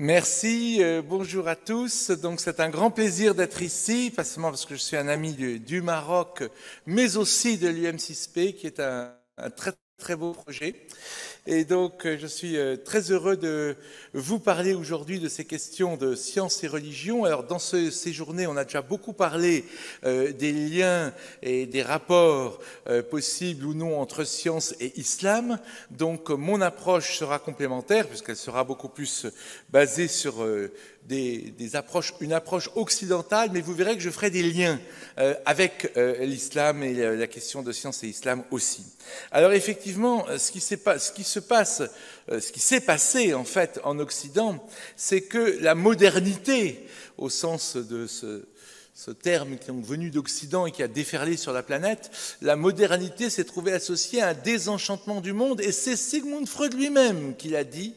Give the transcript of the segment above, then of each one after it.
Merci, bonjour à tous. Donc c'est un grand plaisir d'être ici, pas seulement parce que je suis un ami du Maroc, mais aussi de l'UM6P, qui est un très très beau projet. Et donc je suis très heureux de vous parler aujourd'hui de ces questions de science et religion. Alors dans ces journées, on a déjà beaucoup parlé des liens et des rapports possibles ou non entre science et islam. Donc mon approche sera complémentaire puisqu'elle sera beaucoup plus basée sur une approche occidentale, mais vous verrez que je ferai des liens avec l'islam et la question de science et islam aussi. Alors effectivement, ce qui s'est passé en fait en Occident, c'est que la modernité, au sens de ce terme qui est venu d'Occident et qui a déferlé sur la planète, la modernité s'est trouvée associée à un désenchantement du monde, et c'est Sigmund Freud lui-même qui l'a dit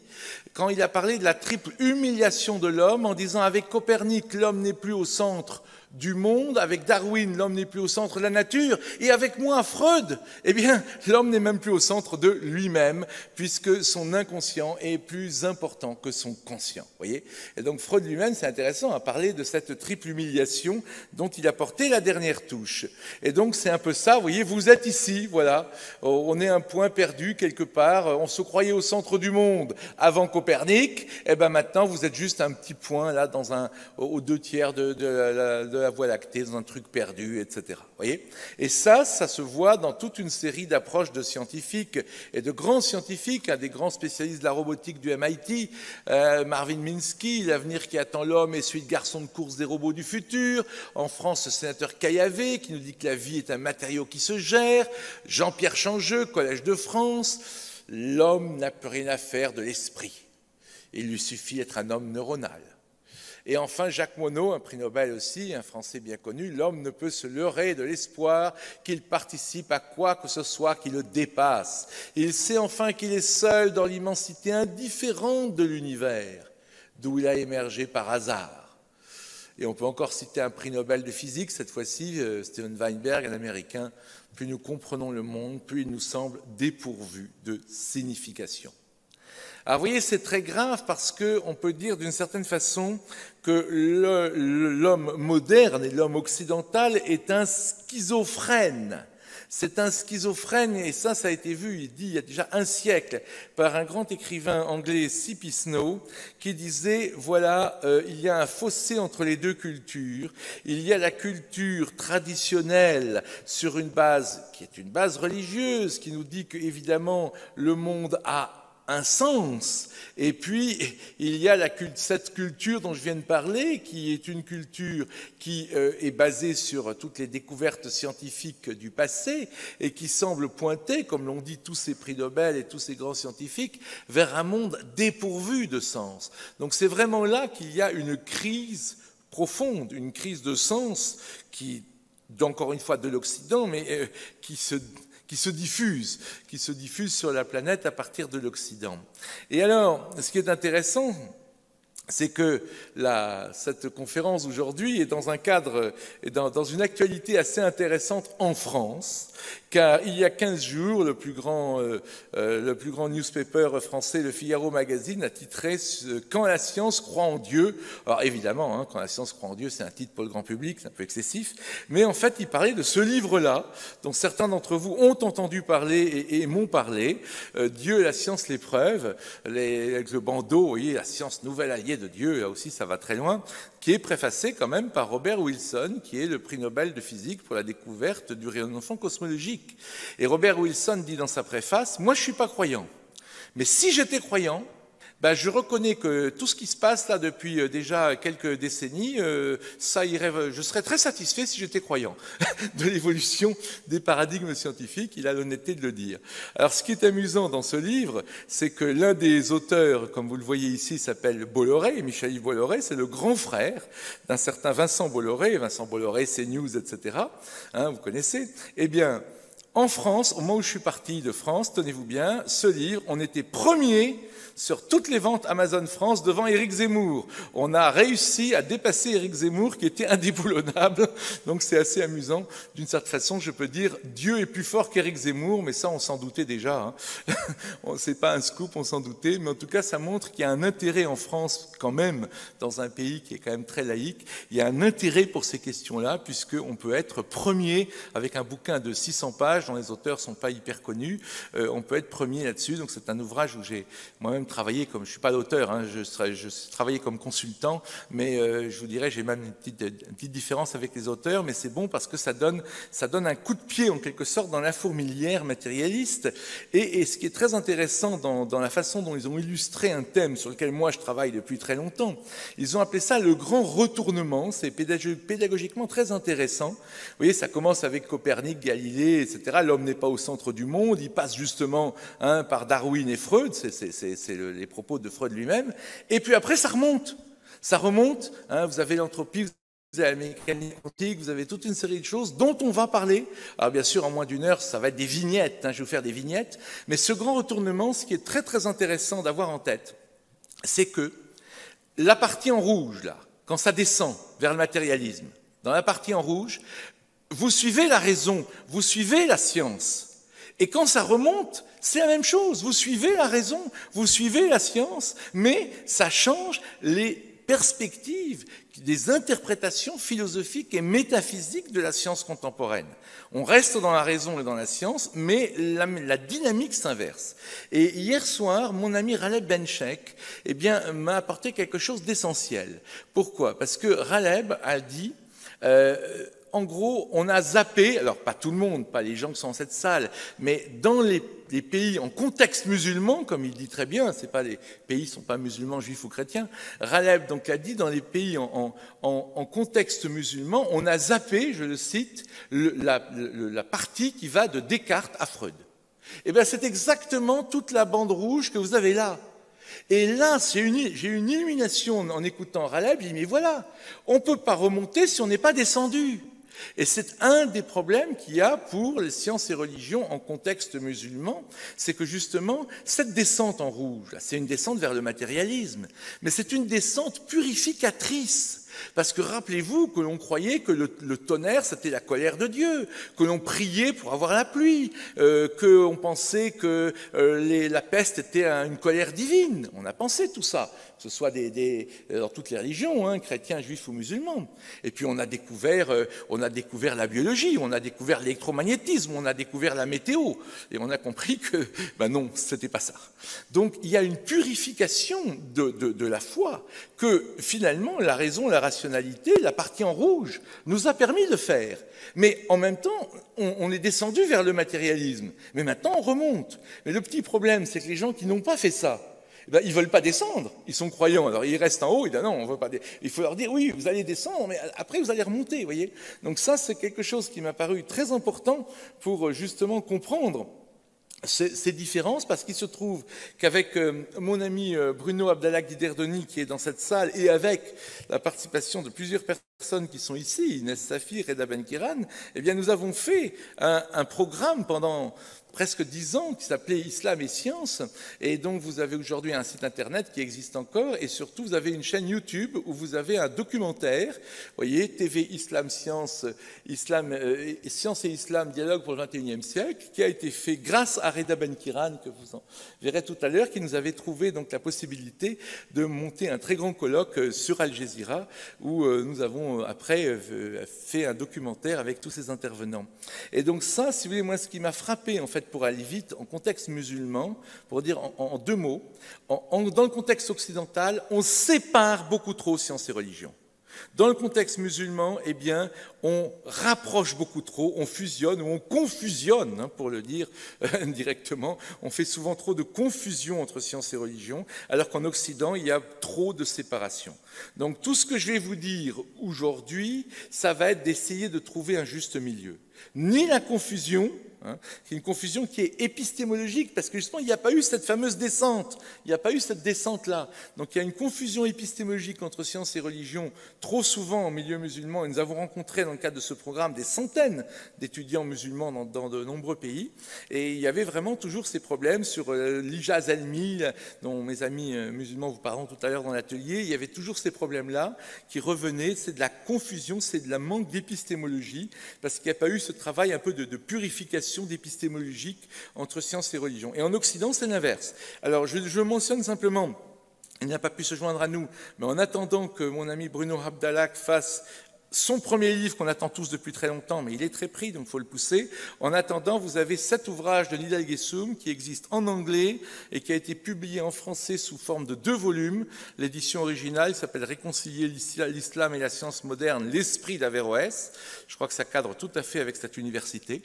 quand il a parlé de la triple humiliation de l'homme, en disant avec Copernic, l'homme n'est plus au centre du monde, avec Darwin, l'homme n'est plus au centre de la nature, et avec moi, Freud, eh bien, l'homme n'est même plus au centre de lui-même, puisque son inconscient est plus important que son conscient. Voyez ? Et donc Freud lui-même, c'est intéressant, a parlé de cette triple humiliation dont il a porté la dernière touche. Et donc c'est un peu ça, vous voyez, vous êtes ici, voilà, on est un point perdu quelque part, on se croyait au centre du monde avant Copernic, et bien maintenant vous êtes juste un petit point là, aux 2/3 de la Voie lactée, dans un truc perdu, etc. Voyez ? Et ça se voit dans toute une série d'approches de scientifiques et de grands scientifiques, un des grands spécialistes de la robotique du MIT, Marvin Minsky, L'avenir qui attend l'homme et celui de garçon de course des robots du futur. En France, le sénateur Caillavet, qui nous dit que la vie est un matériau qui se gère. Jean-Pierre Changeux, Collège de France. L'homme n'a plus rien à faire de l'esprit. Il lui suffit d'être un homme neuronal. Et enfin, Jacques Monod, un prix Nobel aussi, un Français bien connu, l'homme ne peut se leurrer de l'espoir qu'il participe à quoi que ce soit qui le dépasse. Il sait enfin qu'il est seul dans l'immensité indifférente de l'univers, d'où il a émergé par hasard. Et on peut encore citer un prix Nobel de physique, cette fois-ci, Steven Weinberg, un Américain. Plus nous comprenons le monde, plus il nous semble dépourvu de signification. Alors vous voyez, c'est très grave parce qu'on peut dire d'une certaine façon que l'homme moderne et l'homme occidental est un schizophrène. C'est un schizophrène, et ça a été vu, il y a déjà un siècle, par un grand écrivain anglais, C.P. Snow, qui disait, voilà, il y a un fossé entre les deux cultures. Il y a la culture traditionnelle sur une base qui est une base religieuse, qui nous dit qu'évidemment le monde a un sens, et puis il y a cette culture dont je viens de parler, qui est une culture qui est basée sur toutes les découvertes scientifiques du passé et qui semble pointer, comme l'ont dit tous ces prix Nobel et tous ces grands scientifiques, vers un monde dépourvu de sens. Donc c'est vraiment là qu'il y a une crise profonde, une crise de sens qui, encore une fois, de l'Occident, mais qui se diffuse sur la planète à partir de l'Occident. Et alors, ce qui est intéressant, c'est que cette conférence aujourd'hui est dans un cadre, dans une actualité assez intéressante en France, car il y a 15 jours, le plus grand newspaper français, Le Figaro Magazine, a titré « Quand la science croit en Dieu ». Alors évidemment, Quand la science croit en Dieu, c'est un titre pour le grand public, c'est un peu excessif, mais en fait, il parlait de ce livre-là, dont certains d'entre vous ont entendu parler et m'ont parlé, Dieu et la science, l'épreuve, avec le bandeau, vous voyez, la science nouvelle alliée de Dieu, là aussi ça va très loin, qui est préfacé quand même par Robert Wilson, qui est le prix Nobel de physique pour la découverte du rayonnement cosmologique. Et Robert Wilson dit dans sa préface, « Moi je ne suis pas croyant, mais si j'étais croyant, je reconnais que tout ce qui se passe là depuis déjà quelques décennies, je serais très satisfait si j'étais croyant de l'évolution des paradigmes scientifiques, il a l'honnêteté de le dire. Alors ce qui est amusant dans ce livre, c'est que l'un des auteurs, comme vous le voyez ici, s'appelle Bolloré, Michel-Yves Bolloré, c'est le grand frère d'un certain Vincent Bolloré, CNews, etc., vous connaissez. Eh bien, En France, au moment où je suis parti de France, tenez-vous bien, ce livre, on était premier sur toutes les ventes Amazon France devant Éric Zemmour. On a réussi à dépasser Éric Zemmour qui était indéboulonnable. Donc c'est assez amusant. D'une certaine façon, je peux dire Dieu est plus fort qu'Éric Zemmour, mais ça on s'en doutait déjà. C'est pas un scoop, on s'en doutait. Mais en tout cas, ça montre qu'il y a un intérêt en France quand même, dans un pays qui est quand même très laïque. Il y a un intérêt pour ces questions-là, puisqu'on peut être premier avec un bouquin de 600 pages dont les auteurs sont pas hyper connus. On peut être premier là-dessus. Donc c'est un ouvrage où j'ai moi-même travaillé comme, je suis pas l'auteur, hein, je travaillais comme consultant, mais je vous dirais, j'ai même une petite différence avec les auteurs, mais c'est bon parce que ça donne un coup de pied en quelque sorte dans la fourmilière matérialiste. Et ce qui est très intéressant dans la façon dont ils ont illustré un thème sur lequel moi je travaille depuis très longtemps, ils ont appelé ça le grand retournement. C'est pédagogiquement très intéressant. Vous voyez, ça commence avec Copernic, Galilée, etc. L'homme n'est pas au centre du monde, il passe justement par Darwin et Freud, c'est les propos de Freud lui-même, et puis après ça remonte, vous avez l'entropie, vous avez la mécanique quantique, vous avez toute une série de choses dont on va parler. Alors bien sûr, en moins d'une heure, ça va être des vignettes, je vais vous faire des vignettes, mais ce grand retournement, ce qui est très très intéressant d'avoir en tête, c'est que la partie en rouge, là, quand ça descend vers le matérialisme, dans la partie en rouge, vous suivez la raison, vous suivez la science. Et quand ça remonte, c'est la même chose. Vous suivez la raison, vous suivez la science, mais ça change les perspectives, des interprétations philosophiques et métaphysiques de la science contemporaine. On reste dans la raison et dans la science, mais la dynamique s'inverse. Et hier soir, mon ami Raleb Benchek, m'a apporté quelque chose d'essentiel. Pourquoi? Parce que Raleb a dit... en gros, on a zappé, alors pas tout le monde, pas les gens qui sont dans cette salle, mais dans les pays en contexte musulman, comme il dit très bien, c'est pas les pays sont pas musulmans, juifs ou chrétiens. Raleb donc a dit dans les pays en contexte musulman, on a zappé, je le cite, la partie qui va de Descartes à Freud. Eh bien, c'est exactement toute la bande rouge que vous avez là. Et là, j'ai une illumination en écoutant Raleb, je dis, mais voilà, on ne peut pas remonter si on n'est pas descendu. Et c'est un des problèmes qu'il y a pour les sciences et religions en contexte musulman, c'est que justement, cette descente en rouge, c'est une descente vers le matérialisme, mais c'est une descente purificatrice. Parce que rappelez-vous que l'on croyait que le tonnerre, c'était la colère de Dieu, que l'on priait pour avoir la pluie, qu'on pensait que la peste était une colère divine. On a pensé tout ça, que ce soit dans toutes les religions, chrétiens, juifs ou musulmans. Et puis on a découvert la biologie, on a découvert l'électromagnétisme, on a découvert la météo, et on a compris que non, c'était pas ça. Donc il y a une purification de la foi que finalement la raison, la rationalité, la partie en rouge, nous a permis de faire. Mais en même temps, on est descendu vers le matérialisme. Mais maintenant, on remonte. Mais le petit problème, c'est que les gens qui n'ont pas fait ça, ils ne veulent pas descendre. Ils sont croyants. Alors, ils restent en haut. Ils disent non, on veut pas. Il faut leur dire oui, vous allez descendre, mais après, vous allez remonter. Vous voyez. Donc ça, c'est quelque chose qui m'a paru très important pour justement comprendre ces différences, parce qu'il se trouve qu'avec mon ami Bruno Abdallah Guiderdoni qui est dans cette salle et avec la participation de plusieurs personnes qui sont ici, Inès Safi, Reda Benkiran, nous avons fait un programme pendant presque 10 ans qui s'appelait Islam et Sciences, et donc vous avez aujourd'hui un site internet qui existe encore, et surtout vous avez une chaîne YouTube où vous avez un documentaire, vous voyez, TV Islam Sciences, Sciences et Islam, dialogue pour le XXIe siècle, qui a été fait grâce à Reda Benkiran, que vous en verrez tout à l'heure, qui nous avait trouvé donc la possibilité de monter un très grand colloque sur Al Jazeera, où nous avons après fait un documentaire avec tous ces intervenants. Et donc ça, si vous voulez, moi ce qui m'a frappé en fait, pour aller vite, en contexte musulman, pour dire en deux mots, dans le contexte occidental, on sépare beaucoup trop sciences et religions. Dans le contexte musulman, on rapproche beaucoup trop, on fusionne ou on confusionne, pour le dire directement. On fait souvent trop de confusion entre sciences et religion, alors qu'en Occident, il y a trop de séparation. Donc tout ce que je vais vous dire aujourd'hui, ça va être d'essayer de trouver un juste milieu. Ni la confusion, hein. C'est une confusion qui est épistémologique, parce que justement, il n'y a pas eu cette fameuse descente. Il n'y a pas eu cette descente-là. Donc il y a une confusion épistémologique entre science et religion, trop souvent en milieu musulman, et nous avons rencontré dans le cadre de ce programme des centaines d'étudiants musulmans dans de nombreux pays, et il y avait vraiment toujours ces problèmes sur l'ijaz al-mi, dont mes amis musulmans vous parleront tout à l'heure dans l'atelier. Il y avait toujours ces problèmes-là qui revenaient. C'est de la confusion, c'est de la manque d'épistémologie, parce qu'il n'y a pas eu ce travail un peu de purification d'épistémologique entre science et religion. Et en Occident, c'est l'inverse. Alors, je mentionne simplement, il n'a pas pu se joindre à nous, mais en attendant que mon ami Bruno Abdallah fasse son premier livre qu'on attend tous depuis très longtemps, mais il est très pris, donc il faut le pousser. En attendant, vous avez 7 ouvrages de Nidal Guessoum qui existent en anglais et qui a été publié en français sous forme de 2 volumes. L'édition originale s'appelle « Réconcilier l'islam et la science moderne, l'esprit d'Averroès ». Je crois que ça cadre tout à fait avec cette université,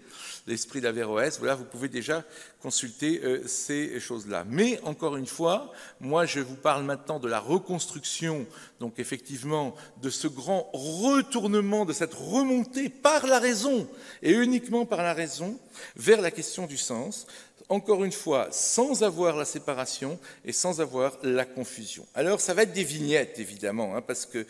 l'esprit d'Averroès. Voilà, vous pouvez déjà consulter ces choses-là. Mais, encore une fois, moi je vous parle maintenant de la reconstruction, donc effectivement, de ce grand retournement, de cette remontée par la raison, et uniquement par la raison, vers la question du sens, encore une fois, sans avoir la séparation et sans avoir la confusion. Alors, ça va être des vignettes, évidemment, hein, parce que,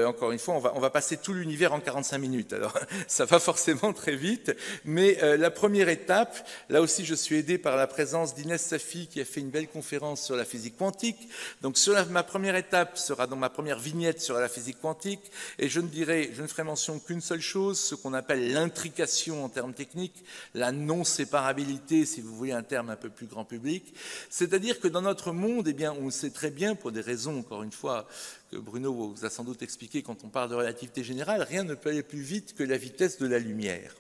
encore une fois, on va passer tout l'univers en 45 minutes. Alors, ça va forcément très vite, mais la première étape, là aussi, je suis aidé par la présence d'Inès Safi, qui a fait une belle conférence sur la physique quantique. Donc, ma première étape sera dans ma première vignette sur la physique quantique, et je ne ferai mention qu'une seule chose, ce qu'on appelle l'intrication en termes techniques, la non-séparabilité, si vous voulez, un terme un peu plus grand public, c'est-à-dire que dans notre monde, eh bien, on sait très bien, pour des raisons, encore une fois, que Bruno vous a sans doute expliqué quand on parle de relativité générale, rien ne peut aller plus vite que la vitesse de la lumière.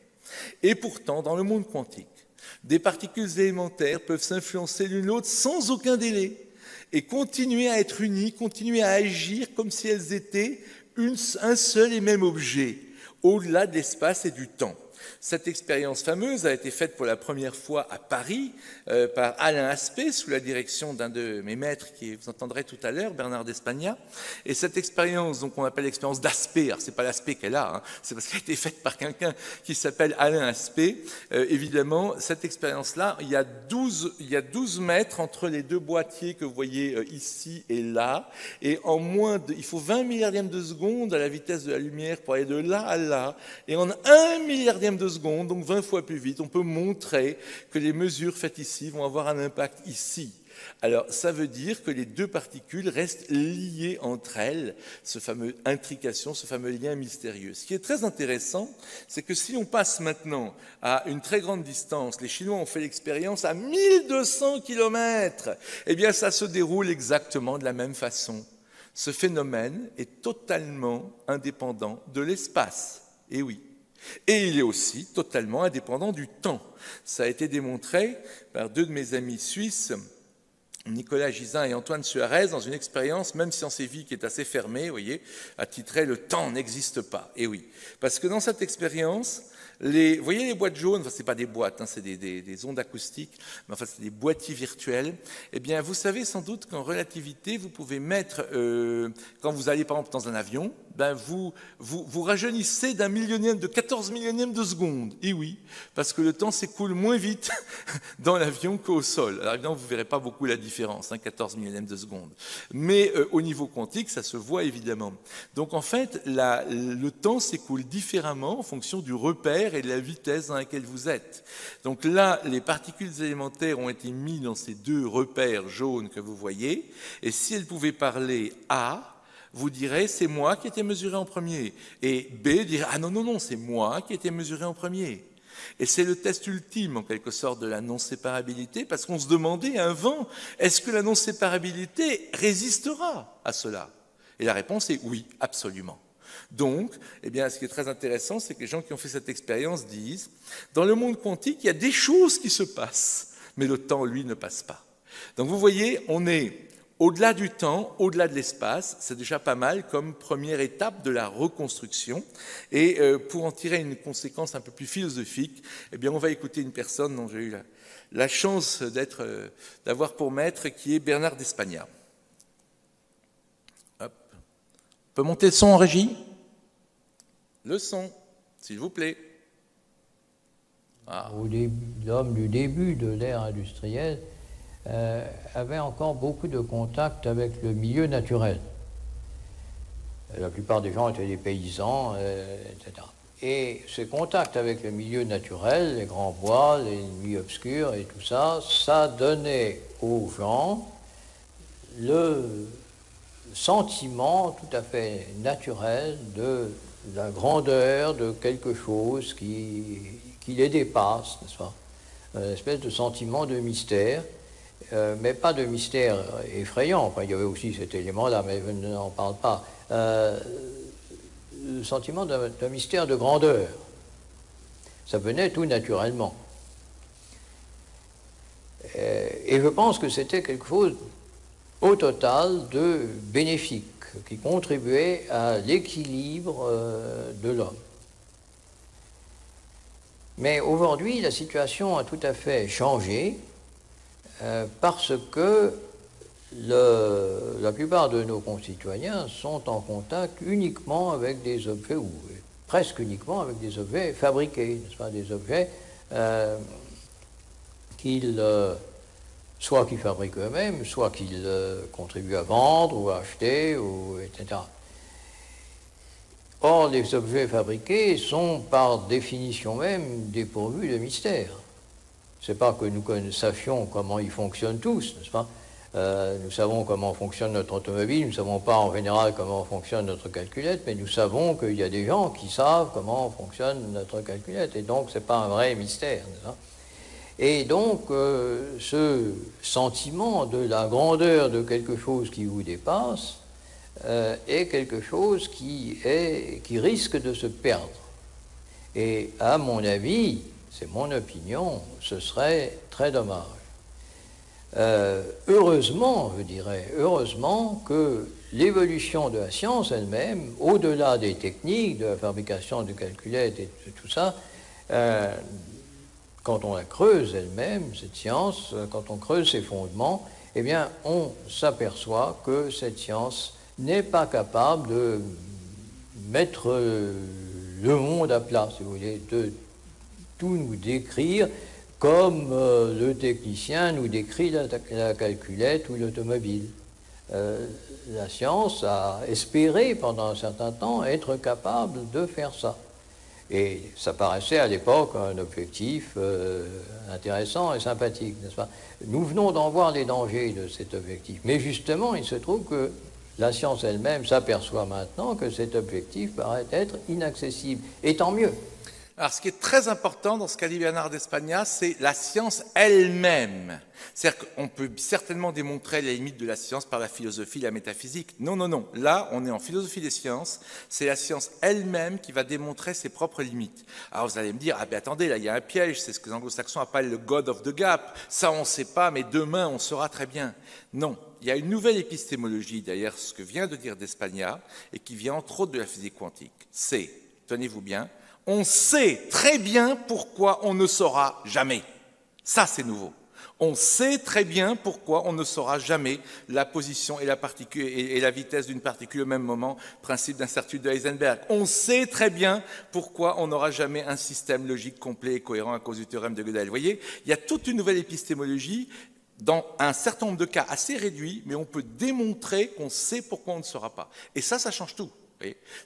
Et pourtant, dans le monde quantique, des particules élémentaires peuvent s'influencer l'une l'autre sans aucun délai et continuer à être unies, continuer à agir comme si elles étaient un seul et même objet, au-delà de l'espace et du temps. Cette expérience fameuse a été faite pour la première fois à Paris par Alain Aspect, sous la direction d'un de mes maîtres, qui vous entendrez tout à l'heure, Bernard d'Espagna. Et cette expérience, donc on appelle l'expérience d'Aspect, alors c'est pas l'Aspect qu'elle a, hein, c'est parce qu'elle a été faite par quelqu'un qui s'appelle Alain Aspect. Évidemment, cette expérience-là, il y a 12 mètres entre les 2 boîtiers que vous voyez ici et là, et il faut 20 milliardièmes de seconde à la vitesse de la lumière pour aller de là à là, et en 1 milliardième de seconde, donc 20 fois plus vite, on peut montrer que les mesures faites ici vont avoir un impact ici. Alors, ça veut dire que les 2 particules restent liées entre elles, ce fameux intrication, ce fameux lien mystérieux. Ce qui est très intéressant, c'est que si on passe maintenant à une très grande distance, les Chinois ont fait l'expérience à 1200 km, eh bien, ça se déroule exactement de la même façon. Ce phénomène est totalement indépendant de l'espace. Et oui. Et il est aussi totalement indépendant du temps. Ça a été démontré par 2 de mes amis suisses, Nicolas Gisin et Antoine Suarez, dans une expérience, même scientifique, qui est assez fermée, vous voyez, attitrée « Le temps n'existe pas ». Et oui, parce que dans cette expérience, vous voyez les boîtes jaunes, enfin ce n'est pas des boîtes, hein, c'est des ondes acoustiques, mais enfin c'est des boîtiers virtuels. Eh bien, vous savez sans doute qu'en relativité, vous pouvez mettre, quand vous allez par exemple dans un avion, ben vous rajeunissez d'un millionième, de 14 millionièmes de seconde. Et oui, parce que le temps s'écoule moins vite dans l'avion qu'au sol. Alors évidemment, vous ne verrez pas beaucoup la différence, hein, 14 millionièmes de seconde. Mais au niveau quantique, ça se voit évidemment. Donc en fait, le temps s'écoule différemment en fonction du repère et de la vitesse dans laquelle vous êtes. Donc là, les particules élémentaires ont été mises dans ces 2 repères jaunes que vous voyez, et si elles pouvaient parler A, vous direz, c'est moi qui ai été mesuré en premier. Et B dirait, ah non, non, non, c'est moi qui ai été mesuré en premier. Et c'est le test ultime, en quelque sorte, de la non-séparabilité, parce qu'on se demandait avant, est-ce que la non-séparabilité résistera à cela? Et la réponse est oui, absolument. Donc, eh bien, ce qui est très intéressant, c'est que les gens qui ont fait cette expérience disent, dans le monde quantique, il y a des choses qui se passent, mais le temps, lui, ne passe pas. Donc, vous voyez, on est au-delà du temps, au-delà de l'espace, c'est déjà pas mal comme première étape de la reconstruction. Et pour en tirer une conséquence un peu plus philosophique, eh bien, on va écouter une personne dont j'ai eu la chance d'avoir pour maître, qui est Bernard d'Espagna. Hop. On peut monter le son en régie? Le son, s'il vous plaît. L'homme du début de l'ère industrielle avait encore beaucoup de contact avec le milieu naturel. La plupart des gens étaient des paysans, etc. Et ce contact avec le milieu naturel, les grands bois, les nuits obscures et tout ça, ça donnait aux gens le sentiment tout à fait naturel de la grandeur de quelque chose qui les dépasse, n'est-ce pas? Une espèce de sentiment de mystère, mais pas de mystère effrayant. Enfin, il y avait aussi cet élément-là, mais je n'en parle pas. Le sentiment d'un mystère de grandeur. Ça venait tout naturellement. Et je pense que c'était quelque chose, au total, de bénéfique, qui contribuait à l'équilibre de l'homme. Mais aujourd'hui, la situation a tout à fait changé parce que la plupart de nos concitoyens sont en contact uniquement avec des objets, ou presque uniquement avec des objets fabriqués, n'est-ce pas, des objets soit qu'ils fabriquent eux-mêmes, soit qu'ils contribuent à vendre ou à acheter, etc. Or, les objets fabriqués sont par définition même dépourvus de mystère. Ce n'est pas que nous sachions comment ils fonctionnent tous, n'est-ce pas? Nous savons comment fonctionne notre automobile, nous ne savons pas en général comment fonctionne notre calculette, mais nous savons qu'il y a des gens qui savent comment fonctionne notre calculette, et donc ce n'est pas un vrai mystère, n'est-ce pas? Et donc, ce sentiment de la grandeur de quelque chose qui vous dépasse est quelque chose qui risque de se perdre. Et à mon avis, c'est mon opinion, ce serait très dommage. Heureusement, je dirais, heureusement que l'évolution de la science elle-même, au-delà des techniques, de la fabrication de calculettes et de tout ça, quand on la creuse elle-même, cette science, quand on creuse ses fondements, eh bien, on s'aperçoit que cette science n'est pas capable de mettre le monde à plat, si vous voulez, de tout nous décrire comme le technicien nous décrit la calculette ou l'automobile. La science a espéré pendant un certain temps être capable de faire ça. Et ça paraissait à l'époque un objectif intéressant et sympathique, n'est-ce pas? Nous venons d'en voir les dangers de cet objectif. Mais justement, il se trouve que la science elle-même s'aperçoit maintenant que cet objectif paraît être inaccessible. Et tant mieux. Alors, ce qui est très important dans ce qu'a dit Bernard d'Espagna, c'est la science elle-même. C'est-à-dire qu'on peut certainement démontrer les limites de la science par la philosophie, la métaphysique. Non, non, non. Là, on est en philosophie des sciences. C'est la science elle-même qui va démontrer ses propres limites. Alors, vous allez me dire, ah ben attendez, là, il y a un piège. C'est ce que les anglo-saxons appellent le God of the Gap. Ça, on ne sait pas, mais demain, on saura très bien. Non. Il y a une nouvelle épistémologie derrière ce que vient de dire d'Espagna et qui vient entre autres de la physique quantique. C'est, tenez-vous bien, on sait très bien pourquoi on ne saura jamais. Ça, c'est nouveau. On sait très bien pourquoi on ne saura jamais la position et la vitesse d'une particule au même moment, principe d'incertitude de Heisenberg. On sait très bien pourquoi on n'aura jamais un système logique complet et cohérent à cause du théorème de Gödel. Vous voyez, il y a toute une nouvelle épistémologie dans un certain nombre de cas assez réduits, mais on peut démontrer qu'on sait pourquoi on ne saura pas. Et ça change tout.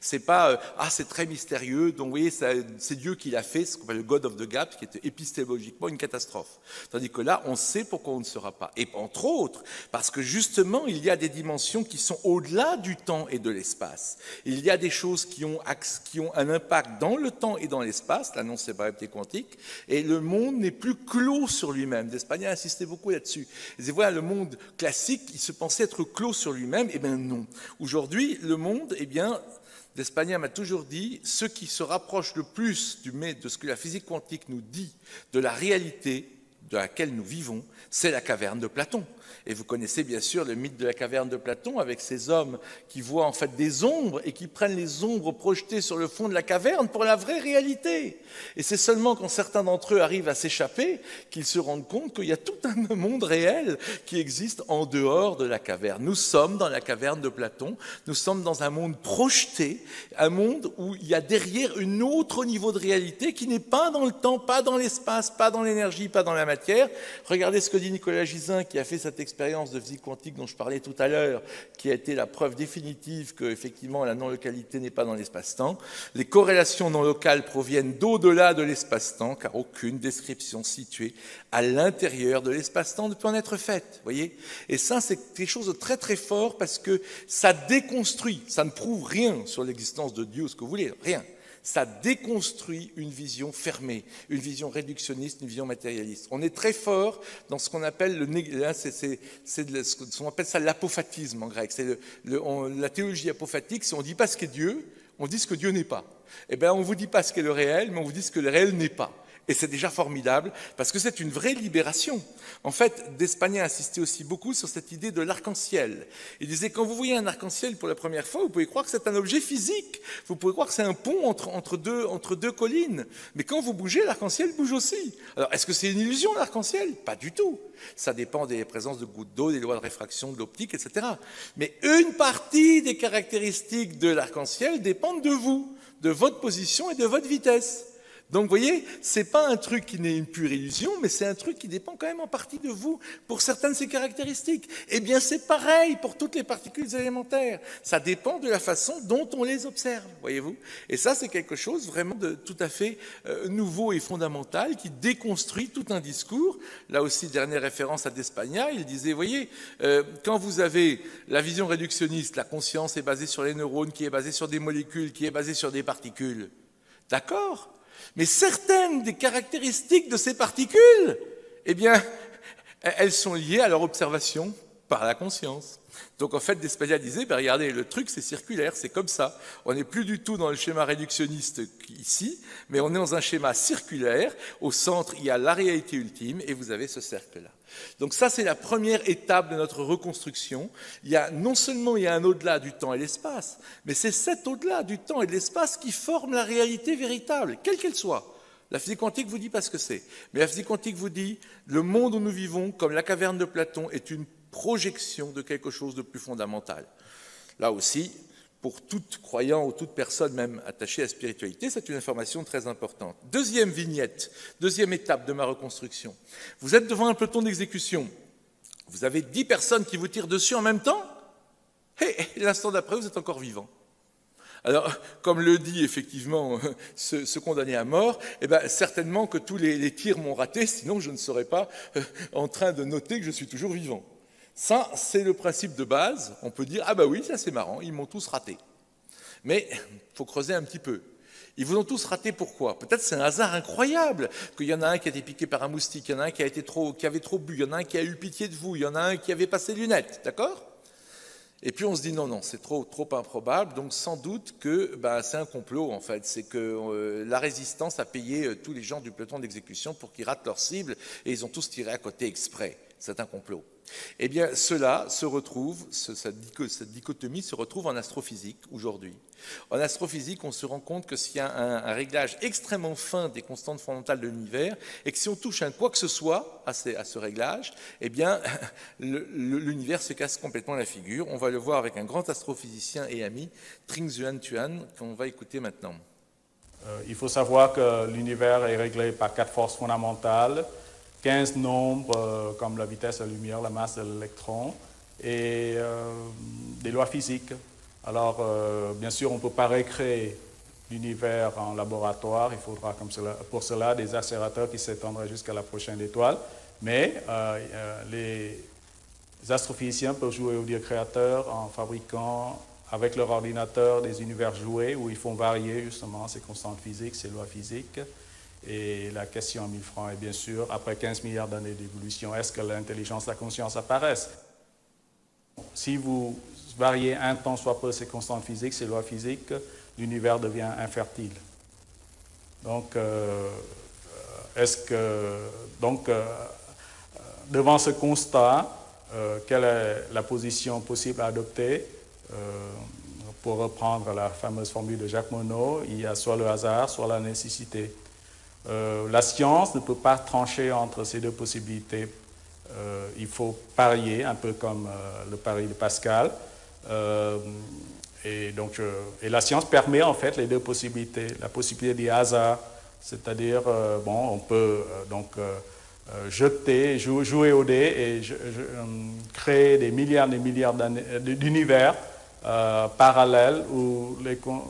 C'est pas c'est très mystérieux, donc vous voyez, c'est Dieu qui l'a fait, ce qu'on appelle le God of the Gap, qui était épistémologiquement une catastrophe. Tandis que là, on sait pourquoi on ne sera pas. Et entre autres, parce que justement, il y a des dimensions qui sont au-delà du temps et de l'espace. Il y a des choses qui ont un impact dans le temps et dans l'espace, l'annonce de la réalité quantique, et le monde n'est plus clos sur lui-même. D'Espagna insistait beaucoup là-dessus. Ils disaient, voilà, le monde classique, il se pensait être clos sur lui-même, eh bien non. Aujourd'hui, le monde, eh bien, d'Espagna m'a toujours dit, ce qui se rapproche le plus de ce que la physique quantique nous dit de la réalité dans laquelle nous vivons, c'est la caverne de Platon. Et vous connaissez bien sûr le mythe de la caverne de Platon avec ces hommes qui voient en fait des ombres et qui prennent les ombres projetées sur le fond de la caverne pour la vraie réalité. Et c'est seulement quand certains d'entre eux arrivent à s'échapper qu'ils se rendent compte qu'il y a tout un monde réel qui existe en dehors de la caverne. Nous sommes dans la caverne de Platon, nous sommes dans un monde projeté, un monde où il y a derrière un autre niveau de réalité qui n'est pas dans le temps, pas dans l'espace, pas dans l'énergie, pas dans la matière. Regardez ce que dit Nicolas Gisin qui a fait cette expérience de physique quantique dont je parlais tout à l'heure, qui a été la preuve définitive que effectivement la non-localité n'est pas dans l'espace-temps. Les corrélations non locales proviennent d'au-delà de l'espace-temps, car aucune description située à l'intérieur de l'espace-temps ne peut en être faite. Voyez ? Et ça, c'est quelque chose de très très fort parce que ça déconstruit, ça ne prouve rien sur l'existence de Dieu, ce que vous voulez, rien. Ça déconstruit une vision fermée, une vision réductionniste, une vision matérialiste. On est très fort dans ce qu'on appelle on appelle ça l'apophatisme en grec. C'est la théologie apophatique, c'est on ne dit pas ce qu'est Dieu, on dit ce que Dieu n'est pas. Eh bien, on ne vous dit pas ce qu'est le réel, mais on vous dit ce que le réel n'est pas. Et c'est déjà formidable, parce que c'est une vraie libération. En fait, D'Espagnat insistait aussi beaucoup sur cette idée de l'arc-en-ciel. Il disait, quand vous voyez un arc-en-ciel pour la première fois, vous pouvez croire que c'est un objet physique. Vous pouvez croire que c'est un pont entre deux collines. Mais quand vous bougez, l'arc-en-ciel bouge aussi. Alors, est-ce que c'est une illusion, l'arc-en-ciel? Pas du tout. Ça dépend des présences de gouttes d'eau, des lois de réfraction, de l'optique, etc. Mais une partie des caractéristiques de l'arc-en-ciel dépendent de vous, de votre position et de votre vitesse. Donc, vous voyez, ce n'est pas un truc qui n'est une pure illusion, mais c'est un truc qui dépend quand même en partie de vous pour certaines de ses caractéristiques. Eh bien, c'est pareil pour toutes les particules élémentaires. Ça dépend de la façon dont on les observe, voyez-vous. Et ça, c'est quelque chose vraiment de tout à fait nouveau et fondamental qui déconstruit tout un discours. Là aussi, dernière référence à D'Espagnat, il disait, voyez, quand vous avez la vision réductionniste, la conscience est basée sur les neurones, qui est basée sur des molécules, qui est basée sur des particules. D'accord ? Mais certaines des caractéristiques de ces particules, eh bien, elles sont liées à leur observation par la conscience. Donc en fait, D'Espagnat disait, ben regardez, le truc c'est circulaire, c'est comme ça. On n'est plus du tout dans le schéma réductionniste ici, mais on est dans un schéma circulaire. Au centre, il y a la réalité ultime et vous avez ce cercle-là. Donc ça, c'est la première étape de notre reconstruction. Non seulement il y a un au-delà du temps et l'espace, mais c'est cet au-delà du temps et de l'espace qui forme la réalité véritable, quelle qu'elle soit. La physique quantique vous dit pas ce que c'est, mais la physique quantique vous dit le monde où nous vivons, comme la caverne de Platon, est une projection de quelque chose de plus fondamental. Là aussi, pour tout croyant ou toute personne même attachée à la spiritualité, c'est une information très importante. Deuxième vignette, deuxième étape de ma reconstruction. Vous êtes devant un peloton d'exécution. Vous avez 10 personnes qui vous tirent dessus en même temps, et l'instant d'après, vous êtes encore vivant. Alors, comme le dit effectivement ce condamné à mort, eh ben, certainement que tous les tirs m'ont raté, sinon je ne serais pas en train de noter que je suis toujours vivant. Ça, c'est le principe de base. On peut dire, ah bah oui, ça c'est marrant, ils m'ont tous raté. Mais il faut creuser un petit peu. Ils vous ont tous raté pourquoi? Peut-être c'est un hasard incroyable, qu'il y en a un qui a été piqué par un moustique, il y en a un qui avait trop bu, il y en a un qui a eu pitié de vous, il y en a un qui avait passé les lunettes, d'accord? Et puis on se dit non, c'est trop improbable, donc sans doute que c'est un complot en fait, c'est que la résistance a payé tous les gens du peloton d'exécution pour qu'ils ratent leur cible et ils ont tous tiré à côté exprès, c'est un complot. Eh bien cela se retrouve, cette dichotomie se retrouve en astrophysique aujourd'hui. En astrophysique, on se rend compte que s'il y a un réglage extrêmement fin des constantes fondamentales de l'univers, et que si on touche un quoi que ce soit à ce réglage, eh bien, l'univers se casse complètement la figure. On va le voir avec un grand astrophysicien et ami, Trinh Xuan Tuan, qu'on va écouter maintenant. Il faut savoir que l'univers est réglé par 4 forces fondamentales, 15 nombres comme la vitesse de la lumière, la masse de l'électron, et des lois physiques. Alors, bien sûr, on ne peut pas recréer l'univers en laboratoire. Il faudra pour cela des accélérateurs qui s'étendraient jusqu'à la prochaine étoile. Mais les astrophysiciens peuvent jouer au Dieu créateur en fabriquant avec leur ordinateur des univers joués où ils font varier justement ces constantes physiques, ces lois physiques. Et la question à 1000 francs est bien sûr, après 15 milliards d'années d'évolution, est-ce que l'intelligence, la conscience apparaissent? Si vous varier un temps soit peu ces constantes physiques, ces lois physiques, l'univers devient infertile. Donc, devant ce constat, quelle est la position possible à adopter? Pour reprendre la fameuse formule de Jacques Monod, il y a soit le hasard, soit la nécessité. La science ne peut pas trancher entre ces deux possibilités. Il faut parier, un peu comme le pari de Pascal. Et la science permet en fait les deux possibilités. La possibilité du hasard, c'est-à-dire, on peut jouer au dé et créer des milliards d'univers parallèles où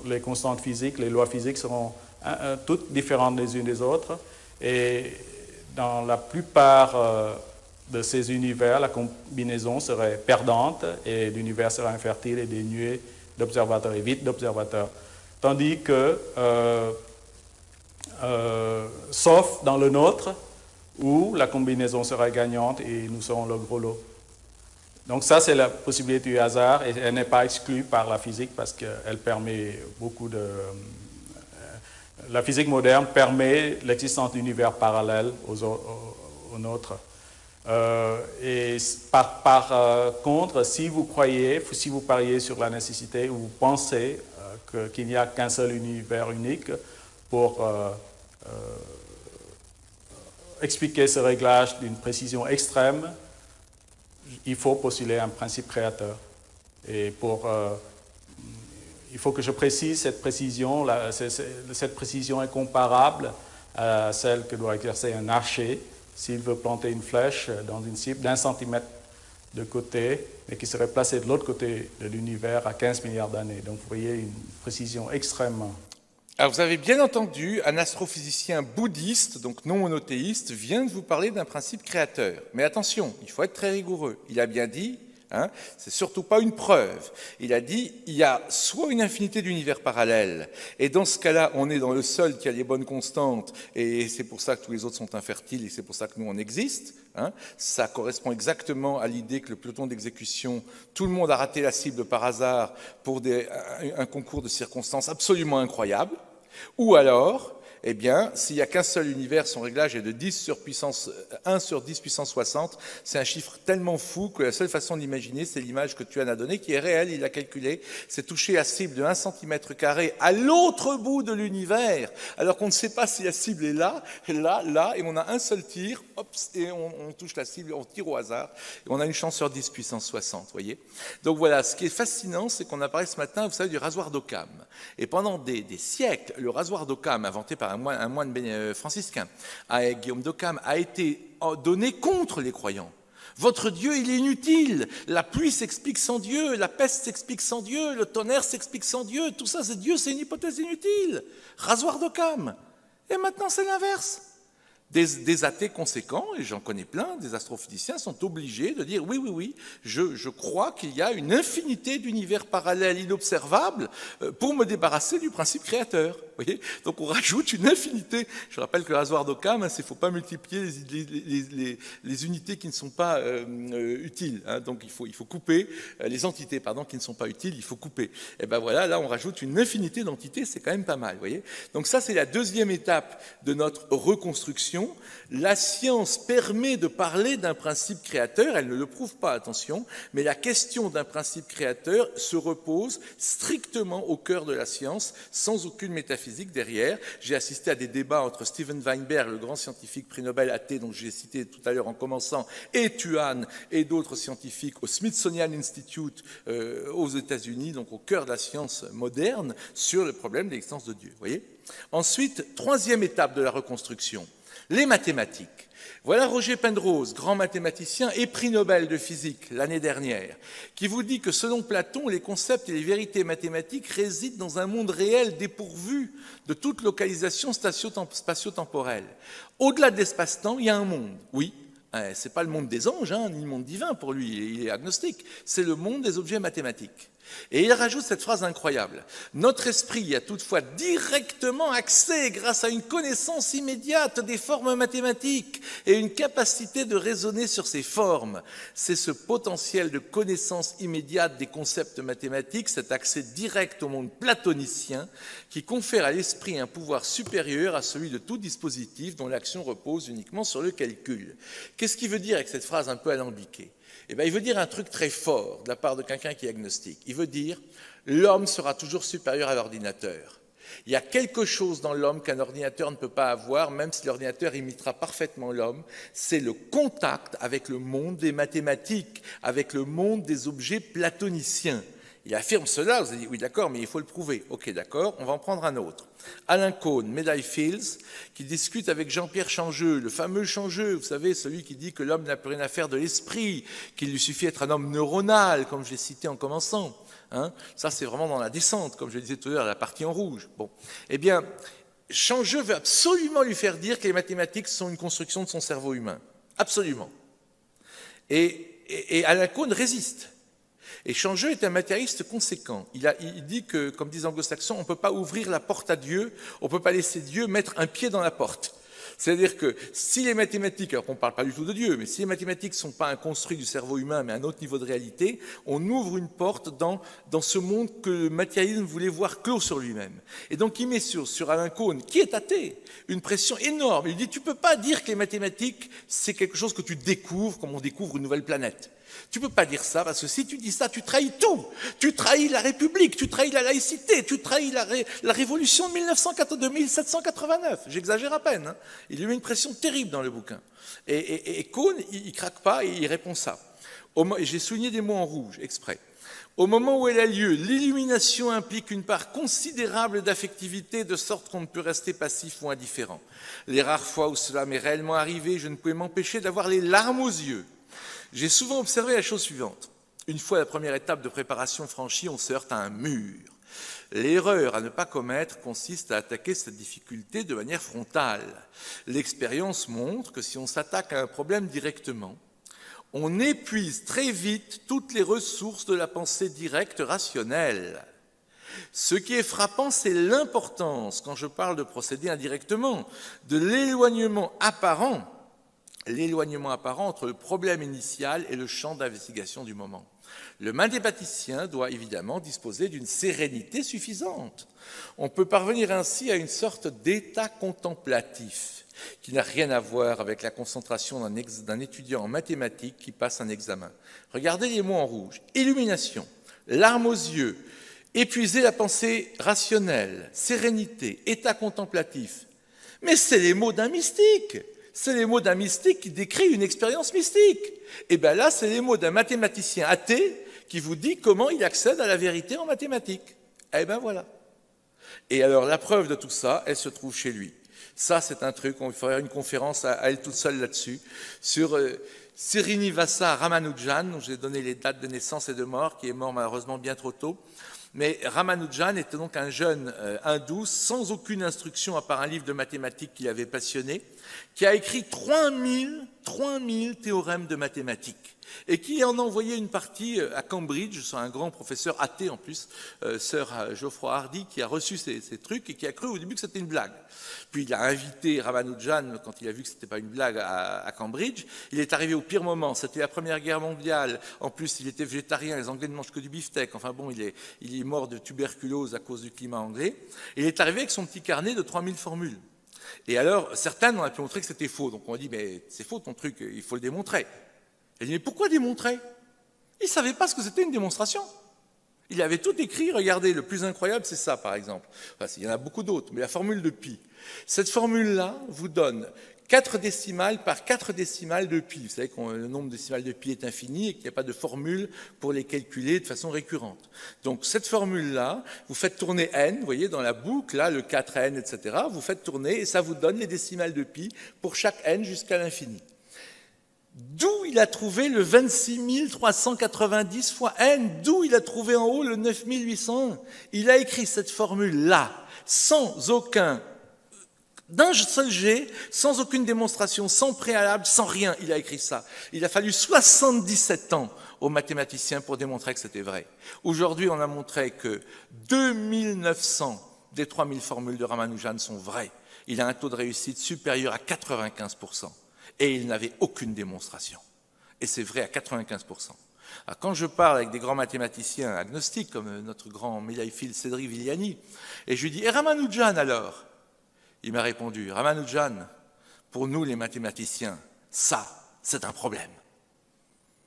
les constantes physiques, les lois physiques seront toutes différentes les unes des autres. Et dans la plupart de ces univers, la combinaison serait perdante et l'univers serait infertile et dénué d'observateurs et vide d'observateurs. Tandis que, sauf dans le nôtre, où la combinaison sera gagnante et nous serons le gros lot. Donc ça, c'est la possibilité du hasard et elle n'est pas exclue par la physique parce qu'elle permet beaucoup de... La physique moderne permet l'existence d'univers parallèles aux nôtres. Et par contre, si vous pariez sur la nécessité ou vous pensez qu'il n'y a qu'un seul univers unique pour expliquer ce réglage d'une précision extrême, il faut postuler un principe créateur. Et il faut que je précise cette précision. Cette précision est comparable à celle que doit exercer un archer s'il veut planter une flèche dans une cible d'1 centimètre de côté, mais qui serait placée de l'autre côté de l'univers à 15 milliards d'années. Donc vous voyez une précision extrêmement. Alors vous avez bien entendu, un astrophysicien bouddhiste, donc non monothéiste, vient de vous parler d'un principe créateur. Mais attention, il faut être très rigoureux. Il a bien dit, c'est surtout pas une preuve. Il a dit, il y a soit une infinité d'univers parallèles, et dans ce cas-là, on est dans le seul qui a les bonnes constantes, et c'est pour ça que tous les autres sont infertiles, et c'est pour ça que nous, on existe. Ça correspond exactement à l'idée que le peloton d'exécution, tout le monde a raté la cible par hasard pour un concours de circonstances absolument incroyable. Ou alors, eh bien, s'il n'y a qu'un seul univers, son réglage est de 1 sur 10 puissance 60. C'est un chiffre tellement fou que la seule façon d'imaginer, c'est l'image que Tuan a donnée, qui est réelle, il l'a calculé. C'est toucher la cible de 1 cm² à l'autre bout de l'univers, alors qu'on ne sait pas si la cible est là, et on a un seul tir, hop, et on touche la cible, on tire au hasard, et on a une chance sur 10 puissance 60, voyez. Donc voilà, ce qui est fascinant, c'est qu'on a parlé ce matin, vous savez, du rasoir d'Occam. Et pendant des siècles, le rasoir d'Occam, inventé par un moine franciscain, Guillaume d'Occam, a été donné contre les croyants. Votre Dieu, il est inutile. La pluie s'explique sans Dieu, la peste s'explique sans Dieu, le tonnerre s'explique sans Dieu. Tout ça, c'est Dieu, c'est une hypothèse inutile. Rasoir d'Occam. Et maintenant, c'est l'inverse. Des athées conséquents, et j'en connais plein, des astrophysiciens sont obligés de dire oui, je crois qu'il y a une infinité d'univers parallèles inobservables pour me débarrasser du principe créateur. Voyez, donc on rajoute une infinité. Je rappelle que le rasoir d'Occam, il ne faut pas multiplier les unités qui ne sont pas utiles. Donc il faut couper les entités, qui ne sont pas utiles, il faut couper. Et ben voilà, là on rajoute une infinité d'entités, c'est quand même pas mal. Voyez. Donc ça c'est la deuxième étape de notre reconstruction. La science permet de parler d'un principe créateur, elle ne le prouve pas, attention, mais la question d'un principe créateur se repose strictement au cœur de la science, sans aucune métaphysique derrière. J'ai assisté à des débats entre Steven Weinberg, le grand scientifique prix Nobel athée, dont j'ai cité tout à l'heure en commençant, et Tuan et d'autres scientifiques au Smithsonian Institute aux États-Unis, donc au cœur de la science moderne, sur le problème de l'existence de Dieu. Voyez. Ensuite, troisième étape de la reconstruction. Les mathématiques. Voilà Roger Penrose, grand mathématicien et prix Nobel de physique l'année dernière, qui vous dit que selon Platon, les concepts et les vérités mathématiques résident dans un monde réel dépourvu de toute localisation spatio-temporelle. Au-delà de l'espace-temps, il y a un monde, oui. C'est pas le monde des anges, ni le monde divin pour lui, il est agnostique. C'est le monde des objets mathématiques. Et il rajoute cette phrase incroyable. Notre esprit a toutefois directement accès, grâce à une connaissance immédiate des formes mathématiques et une capacité de raisonner sur ces formes. C'est ce potentiel de connaissance immédiate des concepts mathématiques, cet accès direct au monde platonicien, qui confère à l'esprit un pouvoir supérieur à celui de tout dispositif dont l'action repose uniquement sur le calcul. Qu'est-ce qu'il veut dire avec cette phrase un peu alambiquée ? Eh bien, il veut dire un truc très fort de la part de quelqu'un qui est agnostique. Il veut dire l'homme sera toujours supérieur à l'ordinateur. Il y a quelque chose dans l'homme qu'un ordinateur ne peut pas avoir, même si l'ordinateur imitera parfaitement l'homme, c'est le contact avec le monde des mathématiques, avec le monde des objets platoniciens. Il affirme cela, vous avez dit, oui d'accord, mais il faut le prouver. Ok, d'accord, on va en prendre un autre. Alain Cohn, Médaille Fields, qui discute avec Jean-Pierre Changeux, le fameux Changeux, vous savez, celui qui dit que l'homme n'a plus rien à faire de l'esprit, qu'il lui suffit d'être un homme neuronal, comme je l'ai cité en commençant. Hein, ça, c'est vraiment dans la descente, comme je le disais tout à l'heure, la partie en rouge. Bon, eh bien, Changeux veut absolument lui faire dire que les mathématiques sont une construction de son cerveau humain. Absolument. Et Alain Cohn résiste. Et Changeux est un matérialiste conséquent. Il dit que, comme disent les anglo-saxons, on ne peut pas ouvrir la porte à Dieu, on ne peut pas laisser Dieu mettre un pied dans la porte. C'est-à-dire que si les mathématiques, alors qu'on ne parle pas du tout de Dieu, mais si les mathématiques ne sont pas un construit du cerveau humain, mais un autre niveau de réalité, on ouvre une porte dans ce monde que le matérialisme voulait voir clos sur lui-même. Et donc il met sur Alain Cohn, qui est athée, une pression énorme. Il dit, tu ne peux pas dire que les mathématiques, c'est quelque chose que tu découvres comme on découvre une nouvelle planète. Tu ne peux pas dire ça, parce que si tu dis ça, tu trahis tout. Tu trahis la République, tu trahis la laïcité, tu trahis la révolution de 1789. J'exagère à peine. Hein. Il lui met une pression terrible dans le bouquin. Et Cohn, il ne craque pas et il répond ça. J'ai souligné des mots en rouge, exprès. Au moment où elle a lieu, l'illumination implique une part considérable d'affectivité, de sorte qu'on ne peut rester passif ou indifférent. Les rares fois où cela m'est réellement arrivé, je ne pouvais m'empêcher d'avoir les larmes aux yeux. J'ai souvent observé la chose suivante. Une fois la première étape de préparation franchie, on se heurte à un mur. L'erreur à ne pas commettre consiste à attaquer cette difficulté de manière frontale. L'expérience montre que si on s'attaque à un problème directement, on épuise très vite toutes les ressources de la pensée directe rationnelle. Ce qui est frappant, c'est l'importance, quand je parle de procéder indirectement, de l'éloignement apparent entre le problème initial et le champ d'investigation du moment. Le mathématicien doit évidemment disposer d'une sérénité suffisante. On peut parvenir ainsi à une sorte d'état contemplatif qui n'a rien à voir avec la concentration d'un étudiant en mathématiques qui passe un examen. Regardez les mots en rouge. Illumination, larmes aux yeux, épuiser la pensée rationnelle, sérénité, état contemplatif. Mais c'est les mots d'un mystique. C'est les mots d'un mystique qui décrit une expérience mystique. Et bien là, c'est les mots d'un mathématicien athée qui vous dit comment il accède à la vérité en mathématiques. Eh bien voilà. Et alors la preuve de tout ça, elle se trouve chez lui. Ça, c'est un truc, on ferait une conférence à elle toute seule là-dessus, sur Srinivasa Ramanujan, dont j'ai donné les dates de naissance et de mort, qui est mort malheureusement bien trop tôt. Mais Ramanujan était donc un jeune hindou sans aucune instruction à part un livre de mathématiques qui l'avait passionné, qui a écrit 3000 théorèmes de mathématiques et qui en a envoyé une partie à Cambridge, c'est un grand professeur athée en plus, Sir Geoffroy Hardy, qui a reçu ces trucs et qui a cru au début que c'était une blague. Puis il a invité Ramanujan, quand il a vu que ce n'était pas une blague, à Cambridge. Il est arrivé au pire moment, c'était la Première Guerre mondiale. En plus, il était végétarien, les Anglais ne mangent que du beefsteak. Enfin bon, il est mort de tuberculose à cause du climat anglais. Il est arrivé avec son petit carnet de 3000 formules. Et alors, certains ont pu montrer que c'était faux. Donc on a dit, mais c'est faux ton truc, il faut le démontrer. Il dit, mais pourquoi démontrer? Il ne savait pas ce que c'était une démonstration. Il avait tout écrit, regardez, le plus incroyable, c'est ça par exemple. Enfin, il y en a beaucoup d'autres, mais la formule de pi. Cette formule-là vous donne 4 décimales par 4 décimales de pi. Vous savez que le nombre de décimales de pi est infini et qu'il n'y a pas de formule pour les calculer de façon récurrente. Donc cette formule-là, vous faites tourner n, vous voyez, dans la boucle, là, le 4n, etc. Vous faites tourner et ça vous donne les décimales de pi pour chaque n jusqu'à l'infini. D'où il a trouvé le 26 390 fois n, d'où il a trouvé en haut le 9801. Il a écrit cette formule-là, d'un seul jet, sans aucune démonstration, sans préalable, sans rien, il a écrit ça. Il a fallu 77 ans aux mathématiciens pour démontrer que c'était vrai. Aujourd'hui, on a montré que 2900 des 3000 formules de Ramanujan sont vraies. Il a un taux de réussite supérieur à 95%. Et il n'avait aucune démonstration. Et c'est vrai à 95%. Alors, quand je parle avec des grands mathématiciens agnostiques, comme notre grand médaillephile Cédric Villani, et je lui dis « Et Ramanujan alors ?» Il m'a répondu « Ramanujan, pour nous les mathématiciens, ça, c'est un problème. »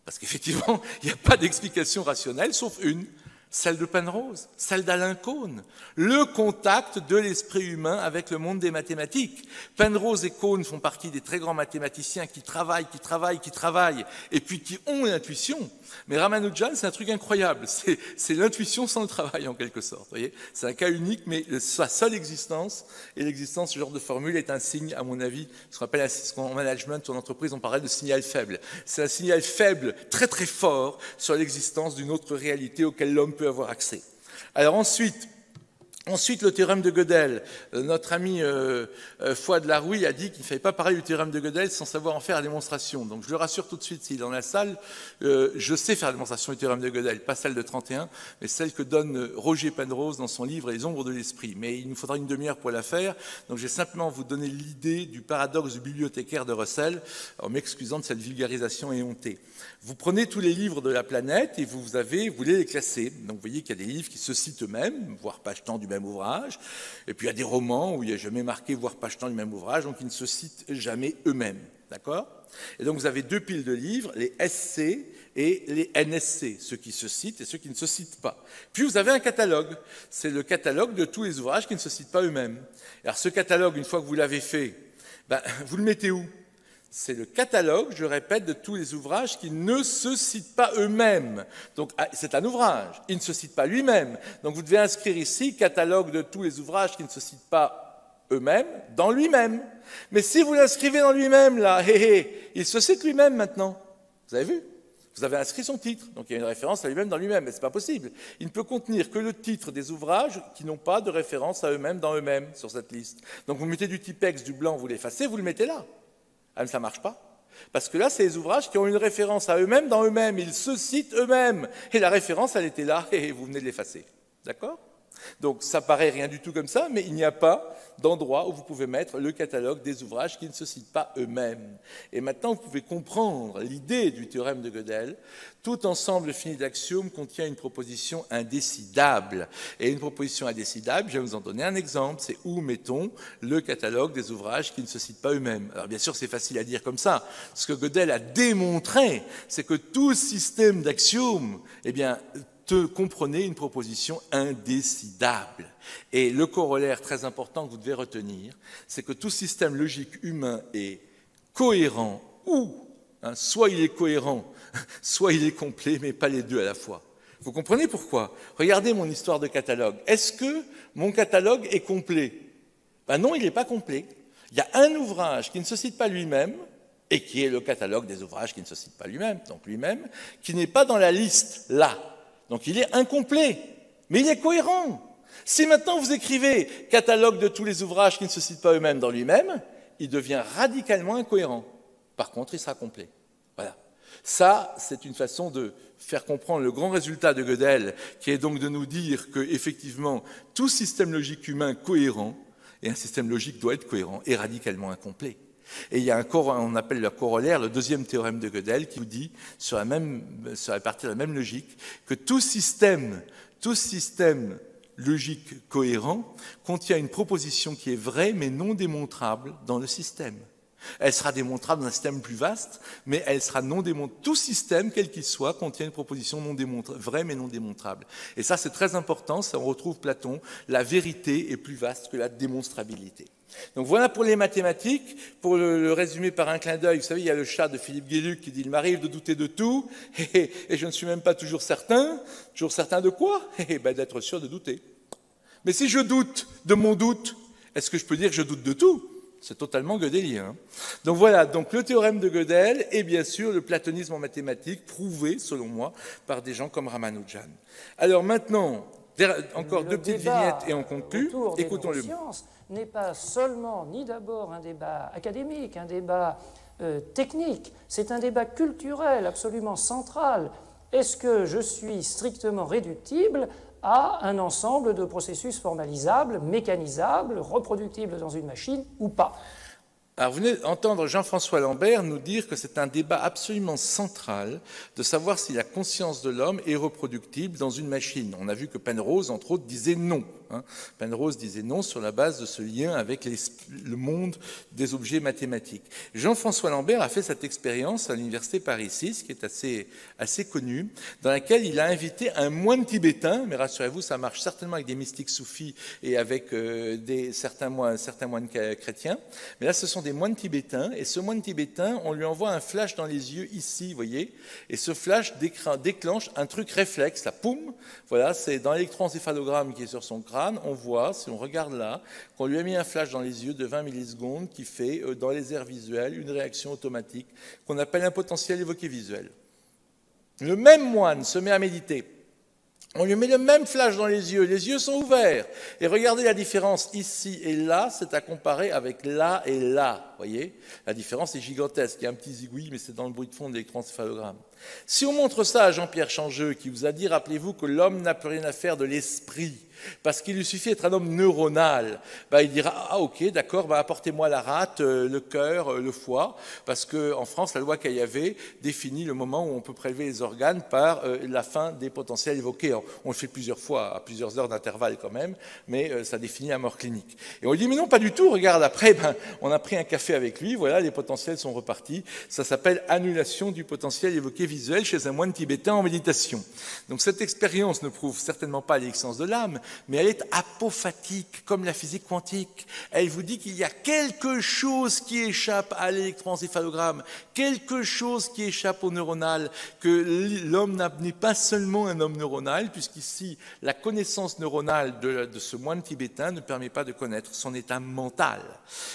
Parce qu'effectivement, il n'y a pas d'explication rationnelle, sauf une, celle de Penrose, celle d'Alain Cohn, le contact de l'esprit humain avec le monde des mathématiques. Penrose et Cohn font partie des très grands mathématiciens qui travaillent, et puis qui ont l'intuition. Mais Ramanujan, c'est un truc incroyable, c'est l'intuition sans le travail en quelque sorte. Voyez, c'est un cas unique, mais sa seule existence, et l'existence de ce genre de formule est un signe, à mon avis, ce qu'on appelle en management ou en entreprise, on parlerait de signal faible. C'est un signal faible, très très fort, sur l'existence d'une autre réalité auquel l'homme peut avoir accès. Alors ensuite, le théorème de Gödel. Notre ami Fouad Larouille a dit qu'il ne fallait pas parler du théorème de Gödel sans savoir en faire la démonstration. Donc je le rassure tout de suite s'il est dans la salle, je sais faire la démonstration du théorème de Gödel, pas celle de 31, mais celle que donne Roger Penrose dans son livre Les ombres de l'esprit. Mais il nous faudra une demi-heure pour la faire, donc je vais simplement vous donner l'idée du paradoxe du bibliothécaire de Russell, en m'excusant de cette vulgarisation éhontée. Vous prenez tous les livres de la planète et vous voulez les classer. Donc vous voyez qu'il y a des livres qui se citent eux-mêmes, voire page-temps du même ouvrage. Et puis il y a des romans où il n'y a jamais marqué voire page-temps du même ouvrage, donc ils ne se citent jamais eux-mêmes. D'accord ? Et donc vous avez deux piles de livres, les SC et les NSC, ceux qui se citent et ceux qui ne se citent pas. Puis vous avez un catalogue. C'est le catalogue de tous les ouvrages qui ne se citent pas eux-mêmes. Alors ce catalogue, une fois que vous l'avez fait, vous le mettez où ? C'est le catalogue, je répète, de tous les ouvrages qui ne se citent pas eux-mêmes. Donc, c'est un ouvrage, il ne se cite pas lui-même. Donc, vous devez inscrire ici, catalogue de tous les ouvrages qui ne se citent pas eux-mêmes, dans lui-même. Mais si vous l'inscrivez dans lui-même, là, il se cite lui-même maintenant. Vous avez vu ? Vous avez inscrit son titre, donc il y a une référence à lui-même dans lui-même, mais ce n'est pas possible. Il ne peut contenir que le titre des ouvrages qui n'ont pas de référence à eux-mêmes dans eux-mêmes sur cette liste. Donc, vous mettez du typex, du blanc, vous l'effacez, vous le mettez là. Ah, mais ça ne marche pas. Parce que là, c'est les ouvrages qui ont une référence à eux-mêmes dans eux-mêmes. Ils se citent eux-mêmes. Et la référence, elle était là, et vous venez de l'effacer. D'accord ? Donc, ça paraît rien du tout comme ça, mais il n'y a pas d'endroit où vous pouvez mettre le catalogue des ouvrages qui ne se citent pas eux-mêmes. Et maintenant, vous pouvez comprendre l'idée du théorème de Gödel. Tout ensemble fini d'axiomes contient une proposition indécidable. Et une proposition indécidable, je vais vous en donner un exemple, c'est où mettons le catalogue des ouvrages qui ne se citent pas eux-mêmes. Alors bien sûr, c'est facile à dire comme ça. Ce que Gödel a démontré, c'est que tout système d'axiomes, comprenez une proposition indécidable. Et le corollaire très important que vous devez retenir, c'est que tout système logique humain est cohérent ou, soit il est cohérent, soit il est complet, mais pas les deux à la fois. Vous comprenez pourquoi ? Regardez mon histoire de catalogue. Est-ce que mon catalogue est complet ? Non, il n'est pas complet. Il y a un ouvrage qui ne se cite pas lui-même, et qui est le catalogue des ouvrages qui ne se citent pas lui-même, donc lui-même, qui n'est pas dans la liste là. Donc il est incomplet, mais il est cohérent. Si maintenant vous écrivez « catalogue de tous les ouvrages qui ne se citent pas eux-mêmes dans lui-même », il devient radicalement incohérent. Par contre, il sera complet. Voilà. Ça, c'est une façon de faire comprendre le grand résultat de Gödel, qui est donc de nous dire qu'effectivement, tout système logique humain cohérent, et un système logique doit être cohérent, est radicalement incomplet. Et il y a on appelle le corollaire, le deuxième théorème de Gödel, qui vous dit, sur la partie de la même logique, que tout système logique cohérent contient une proposition qui est vraie mais non démontrable dans le système. Elle sera démontrable dans un système plus vaste, mais elle sera non démontrable. Tout système, quel qu'il soit, contient une proposition vraie mais non démontrable. Et ça, c'est très important, ça on retrouve Platon, la vérité est plus vaste que la démonstrabilité. Donc voilà pour les mathématiques. Pour le résumer par un clin d'œil, vous savez, il y a le chat de Philippe Guéluc qui dit « Il m'arrive de douter de tout, et je ne suis même pas toujours certain. » Toujours certain de quoi ? D'être sûr de douter. Mais si je doute de mon doute, est-ce que je peux dire que je doute de tout ? C'est totalement gödelien. Donc voilà, donc le théorème de Gödel est bien sûr le platonisme en mathématiques, prouvé, selon moi, par des gens comme Ramanujan. Alors maintenant, encore deux petites vignettes et on conclut. Écoutons-le. N'est pas seulement, ni d'abord, un débat académique, un débat technique, c'est un débat culturel absolument central est-ce que je suis strictement réductible à un ensemble de processus formalisables, mécanisables, reproductibles dans une machine ou pas? Alors, vous venez d'entendre Jean-François Lambert nous dire que c'est un débat absolument central de savoir si la conscience de l'homme est reproductible dans une machine. On a vu que Penrose, entre autres, disait non. Penrose disait non sur la base de ce lien avec le monde des objets mathématiques. Jean-François Lambert a fait cette expérience à l'université Paris 6, qui est assez connue, dans laquelle il a invité un moine tibétain, mais rassurez-vous, ça marche certainement avec des mystiques soufis et avec certains moines chrétiens, mais là ce sont des moines tibétains, et ce moine tibétain, on lui envoie un flash dans les yeux ici, vous voyez, et ce flash déclenche un truc réflexe, là, poum, voilà, c'est dans l'électroencéphalogramme qui est sur son crâne, on voit, si on regarde là, qu'on lui a mis un flash dans les yeux de 20 millisecondes qui fait, dans les aires visuelles, une réaction automatique qu'on appelle un potentiel évoqué visuel. Le même moine se met à méditer. On lui met le même flash dans les yeux sont ouverts. Et regardez la différence ici et là, c'est à comparer avec là et là. Vous voyez, la différence est gigantesque. Il y a un petit zigouille, mais c'est dans le bruit de fond de l'électroencéphalogramme. Si on montre ça à Jean-Pierre Changeux, qui vous a dit, rappelez-vous que l'homme n'a plus rien à faire de l'esprit, parce qu'il lui suffit d'être un homme neuronal, il dira, ah ok, d'accord, apportez-moi la rate, le cœur, le foie, parce qu'en France, la loi Caillavet définit le moment où on peut prélever les organes par la fin des potentiels évoqués. Alors, on le fait plusieurs fois, à plusieurs heures d'intervalle quand même, mais ça définit la mort clinique. Et on lui dit, mais non, pas du tout, regarde, après, on a pris un café avec lui, voilà, les potentiels sont repartis. Ça s'appelle annulation du potentiel évoqué visuel chez un moine tibétain en méditation. Donc cette expérience ne prouve certainement pas l'existence de l'âme, mais elle est apophatique, comme la physique quantique. Elle vous dit qu'il y a quelque chose qui échappe à l'électroencéphalogramme, quelque chose qui échappe au neuronal, que l'homme n'est pas seulement un homme neuronal, puisqu'ici, la connaissance neuronale de ce moine tibétain ne permet pas de connaître son état mental.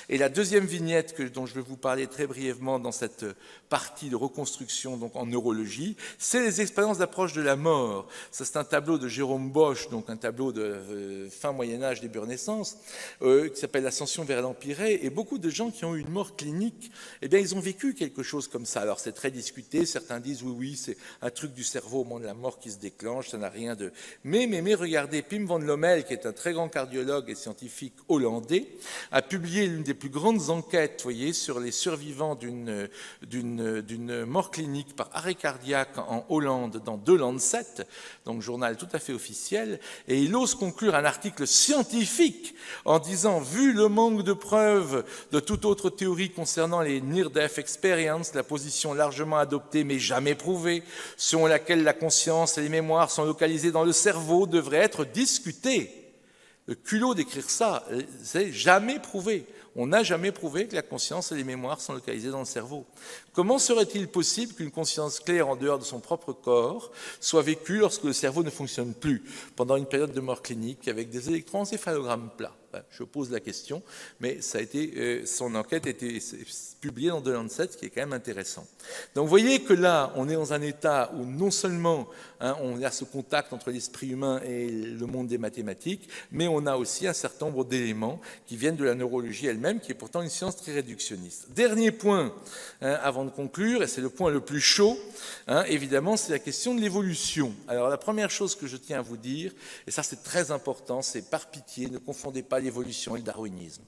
Et la deuxième vignette dont je vais vous parler très brièvement dans cette partie de reconstruction donc en neurologie, c'est les expériences d'approche de la mort. Ça, c'est un tableau de Jérôme Bosch, donc un tableau de fin Moyen-Âge, début Renaissance, qui s'appelle l'Ascension vers l'Empyrée, et beaucoup de gens qui ont eu une mort clinique, eh bien, ils ont vécu quelque chose comme ça. Alors, c'est très discuté, certains disent oui, c'est un truc du cerveau au moment de la mort qui se déclenche, ça n'a rien de... Mais, regardez, Pim van Lommel, qui est un très grand cardiologue et scientifique hollandais, a publié l'une des plus grandes enquêtes, vous voyez, sur les survivants d'une mort clinique par arrêt cardiaque en Hollande, dans The Lancet, donc journal tout à fait officiel, et il ose conclure un article scientifique en disant, vu le manque de preuves de toute autre théorie concernant les near-death experience, la position largement adoptée mais jamais prouvée, selon laquelle la conscience et les mémoires sont localisées dans le cerveau, devrait être discutée. Le culot d'écrire ça, c'est jamais prouvé. On n'a jamais prouvé que la conscience et les mémoires sont localisées dans le cerveau. Comment serait-il possible qu'une conscience claire en dehors de son propre corps soit vécue lorsque le cerveau ne fonctionne plus pendant une période de mort clinique avec des électroencéphalogrammes plats? Je pose la question, mais ça a été, son enquête a été publiée dans The Lancet, ce qui est quand même intéressant. Donc vous voyez que là, on est dans un état où non seulement on a ce contact entre l'esprit humain et le monde des mathématiques, mais on a aussi un certain nombre d'éléments qui viennent de la neurologie elle-même, qui est pourtant une science très réductionniste. Dernier point, avant de conclure, et c'est le point le plus chaud, évidemment, c'est la question de l'évolution. Alors la première chose que je tiens à vous dire, et ça c'est très important, c'est par pitié, ne confondez pas l'évolution et le darwinisme.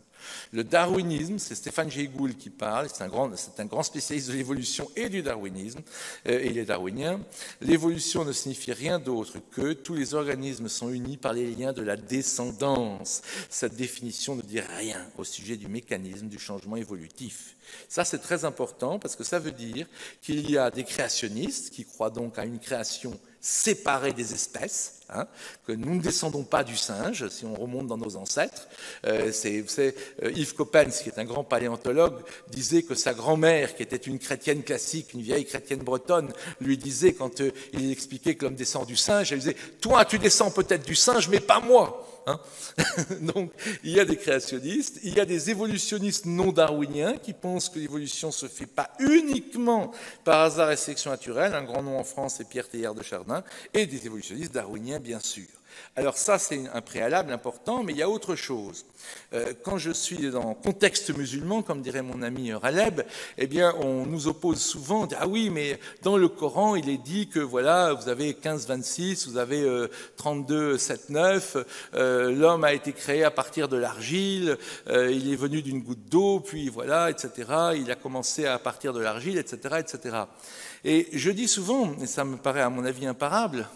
Le darwinisme, c'est Stéphane Jay Gould qui parle, c'est un grand spécialiste de l'évolution et du darwinisme, et il est darwinien. L'évolution ne signifie rien d'autre que tous les organismes sont unis par les liens de la descendance. Cette définition ne dit rien au sujet du mécanisme du changement évolutif. Ça, c'est très important parce que ça veut dire qu'il y a des créationnistes qui croient donc à une création séparée des espèces, que nous ne descendons pas du singe, si on remonte dans nos ancêtres. Yves Coppens, qui est un grand paléontologue, disait que sa grand-mère, qui était une chrétienne classique, une vieille chrétienne bretonne, lui disait, quand il expliquait que l'homme descend du singe, elle disait « Toi, tu descends peut-être du singe, mais pas moi !» hein. Donc, il y a des créationnistes, il y a des évolutionnistes non darwiniens qui pensent que l'évolution se fait pas uniquement par hasard et sélection naturelle. Un grand nom en France, c'est Pierre Teilhard de Chardin, et des évolutionnistes darwiniens, bien sûr. Alors ça, c'est un préalable important, mais il y a autre chose. Quand je suis dans le contexte musulman, comme dirait mon ami Raleb, eh bien, on nous oppose souvent, on dit, ah oui, mais dans le Coran, il est dit que voilà, vous avez 15-26, vous avez 32-7-9, l'homme a été créé à partir de l'argile, il est venu d'une goutte d'eau, puis voilà, etc. Il a commencé à partir de l'argile, etc., etc. Et je dis souvent, et ça me paraît à mon avis imparable,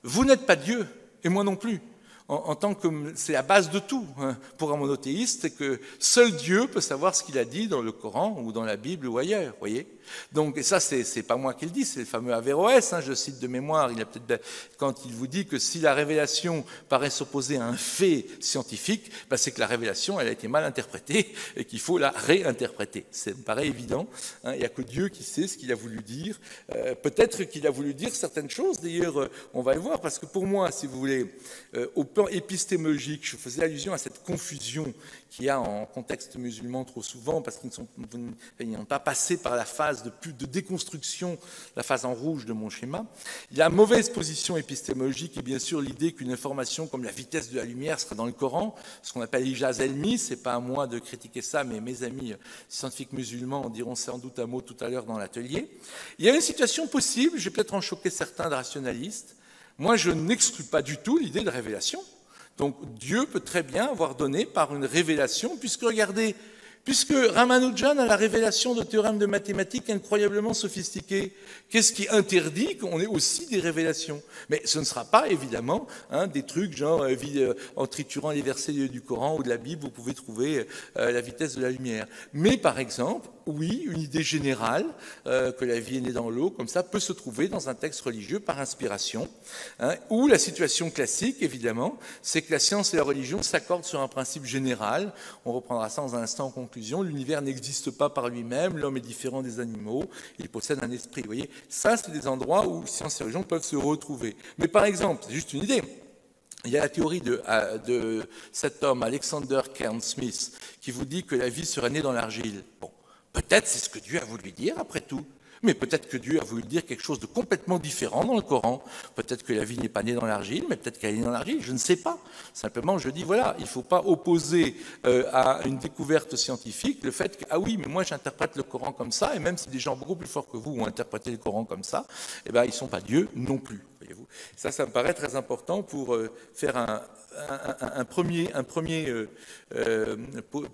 vous n'êtes pas Dieu. Et moi non plus, en tant que c'est la base de tout hein, pour un monothéiste, c'est que seul Dieu peut savoir ce qu'il a dit dans le Coran ou dans la Bible ou ailleurs, voyez. Donc, et ça, c'est pas moi qui le dis, c'est le fameux Averroès, hein, je cite de mémoire, il a peut-être quand il vous dit que si la révélation paraît s'opposer à un fait scientifique, ben c'est que la révélation, elle a été mal interprétée et qu'il faut la réinterpréter. Ça me paraît évident, hein, il n'y a que Dieu qui sait ce qu'il a voulu dire. Peut-être qu'il a voulu dire certaines choses, d'ailleurs, on va le voir, parce que pour moi, si vous voulez, au plan épistémologique, je faisais allusion à cette confusion qu'il y a en contexte musulman trop souvent, parce qu'ils n'ont pas passé par la phase de déconstruction, la phase en rouge de mon schéma. Il y a la mauvaise position épistémologique et bien sûr l'idée qu'une information comme la vitesse de la lumière sera dans le Coran, ce qu'on appelle l'ijaz elmi, c'est pas à moi de critiquer ça, mais mes amis scientifiques musulmans en diront sans doute un mot tout à l'heure dans l'atelier. Il y a une situation possible, je vais peut-être en choquer certains de rationalistes. Moi, je n'exclus pas du tout l'idée de révélation. Donc Dieu peut très bien avoir donné par une révélation, puisque regardez, puisque Ramanujan a la révélation de théorèmes de mathématiques incroyablement sophistiqués, qu'est-ce qui interdit qu'on ait aussi des révélations? Mais ce ne sera pas évidemment hein, des trucs genre en triturant les versets du Coran ou de la Bible, vous pouvez trouver la vitesse de la lumière. Mais par exemple, oui, une idée générale que la vie est née dans l'eau, comme ça, peut se trouver dans un texte religieux par inspiration, hein, où la situation classique, évidemment, c'est que la science et la religion s'accordent sur un principe général. On reprendra ça dans un instant en conclusion. L'univers n'existe pas par lui-même, l'homme est différent des animaux, il possède un esprit. Vous voyez, ça, c'est des endroits où science et religion peuvent se retrouver. Mais par exemple, c'est juste une idée. Il y a la théorie de cet homme, Alexander Cairns Smith, qui vous dit que la vie serait née dans l'argile. Bon. Peut-être c'est ce que Dieu a voulu dire, après tout. Mais peut-être que Dieu a voulu dire quelque chose de complètement différent dans le Coran. Peut-être que la vie n'est pas née dans l'argile, mais peut-être qu'elle est née dans l'argile, je ne sais pas. Simplement, je dis, voilà, il ne faut pas opposer à une découverte scientifique le fait que, ah oui, mais moi j'interprète le Coran comme ça, et même si des gens beaucoup plus forts que vous ont interprété le Coran comme ça, eh ben, ils ne sont pas Dieu non plus. Voyez-vous. Ça me paraît très important pour faire un premier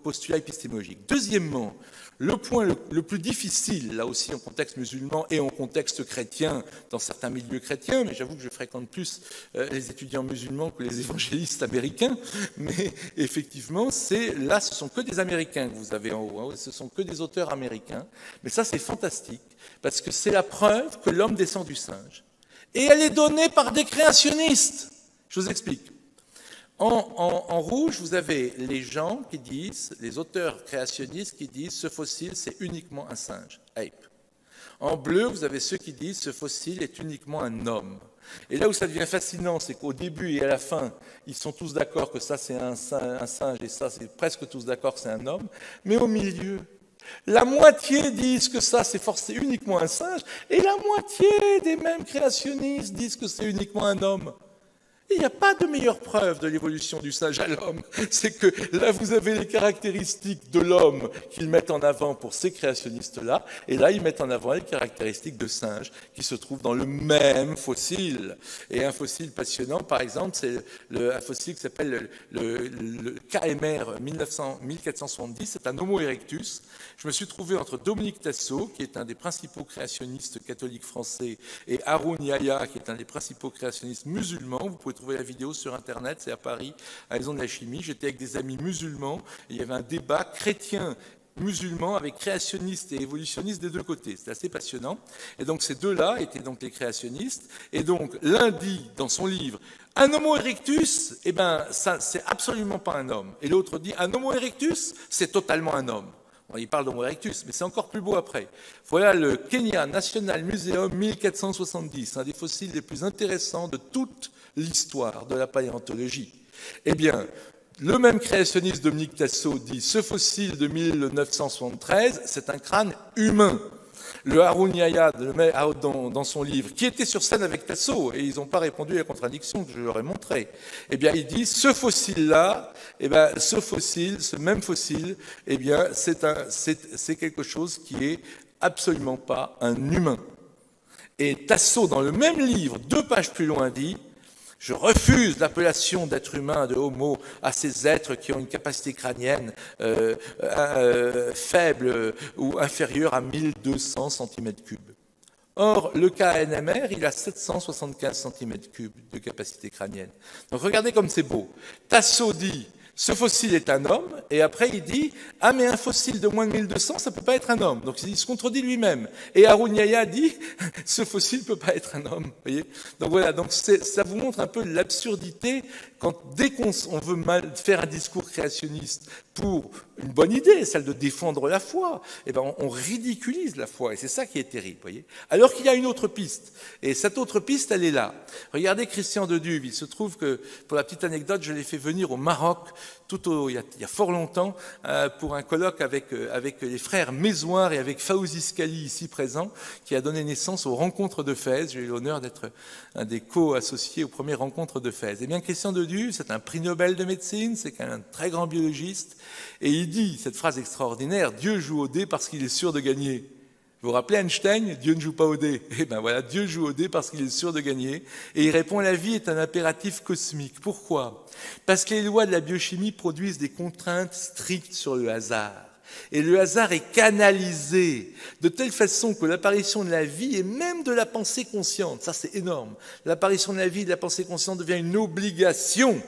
postulat épistémologique. Deuxièmement, le point le plus difficile, là aussi en contexte musulman et en contexte chrétien, dans certains milieux chrétiens, mais j'avoue que je fréquente plus les étudiants musulmans que les évangélistes américains, mais effectivement, là, ce sont que des Américains que vous avez en haut, hein, ce sont que des auteurs américains, mais ça c'est fantastique, parce que c'est la preuve que l'homme descend du singe. Et elle est donnée par des créationnistes. Je vous explique. En rouge, vous avez les gens qui disent, les auteurs créationnistes qui disent ce fossile, c'est uniquement un singe, ape. En bleu, vous avez ceux qui disent ce fossile est uniquement un homme. Et là où ça devient fascinant, c'est qu'au début et à la fin, ils sont tous d'accord que ça c'est un singe et ça c'est presque tous d'accord que c'est un homme. Mais au milieu, la moitié disent que ça c'est uniquement un singe et la moitié des mêmes créationnistes disent que c'est uniquement un homme. Il n'y a pas de meilleure preuve de l'évolution du singe à l'homme. C'est que là, vous avez les caractéristiques de l'homme qu'ils mettent en avant pour ces créationnistes-là, et là, ils mettent en avant les caractéristiques de singe qui se trouvent dans le même fossile. Et un fossile passionnant, par exemple, c'est un fossile qui s'appelle le KMR 1470, c'est un Homo erectus. Je me suis trouvé entre Dominique Tassot, qui est un des principaux créationnistes catholiques français, et Haroun Yahya, qui est un des principaux créationnistes musulmans. Vous pouvez trouver la vidéo sur Internet, c'est à Paris, à la Maison de la Chimie. J'étais avec des amis musulmans, et il y avait un débat chrétien musulman avec créationnistes et évolutionnistes des deux côtés. C'était assez passionnant. Et donc ces deux-là étaient donc les créationnistes. Et donc l'un dit dans son livre, un Homo erectus, eh ben ça c'est absolument pas un homme. Et l'autre dit, un Homo erectus, c'est totalement un homme. Il parle d'Homo erectus, mais c'est encore plus beau après. Voilà le Kenya National Museum 1470, un des fossiles les plus intéressants de toute l'histoire de la paléontologie. Eh bien, le même créationniste Dominique Tasso dit « Ce fossile de 1973, c'est un crâne humain ». Le Haroun Yahya, dans son livre, qui était sur scène avec Tasso, et ils n'ont pas répondu à la contradiction que je leur ai montrée, eh bien, il dit, ce fossile-là, eh bien, ce même fossile, eh bien, c'est quelque chose qui est absolument pas un humain. Et Tasso, dans le même livre, 2 pages plus loin, dit, je refuse l'appellation d'être humain, de homo, à ces êtres qui ont une capacité crânienne faible ou inférieure à 1200 cm3. Or, le KNMR, il a 775 cm3 de capacité crânienne. Donc regardez comme c'est beau. Tasso dit, ce fossile est un homme, et après il dit, ah mais un fossile de moins de 1200, ça ne peut pas être un homme. Donc il se contredit lui-même. Et Haroun Yahya dit, ce fossile ne peut pas être un homme. Voyez, donc voilà, donc ça vous montre un peu l'absurdité dès qu'on veut faire un discours créationniste pour une bonne idée, celle de défendre la foi, eh ben on ridiculise la foi, et c'est ça qui est terrible, voyez. Alors qu'il y a une autre piste, et cette autre piste, elle est là. Regardez Christian de Duve, il se trouve que, pour la petite anecdote, je l'ai fait venir au Maroc, il y a fort longtemps, pour un colloque avec les frères Mézoir et avec Fawzi Skali, ici présent, qui a donné naissance aux Rencontres de Fès. J'ai eu l'honneur d'être un des co-associés aux premières Rencontres de Fès. Eh bien, Christian de Duve, c'est un prix Nobel de médecine, c'est un très grand biologiste, et il dit cette phrase extraordinaire, « Dieu joue au dé parce qu'il est sûr de gagner ». Vous vous rappelez Einstein, Dieu ne joue pas au dé. Eh bien voilà, Dieu joue au dé parce qu'il est sûr de gagner. Et il répond, la vie est un impératif cosmique. Pourquoi? Parce que les lois de la biochimie produisent des contraintes strictes sur le hasard. Et le hasard est canalisé de telle façon que l'apparition de la vie et même de la pensée consciente, ça c'est énorme, l'apparition de la vie et de la pensée consciente devient une obligation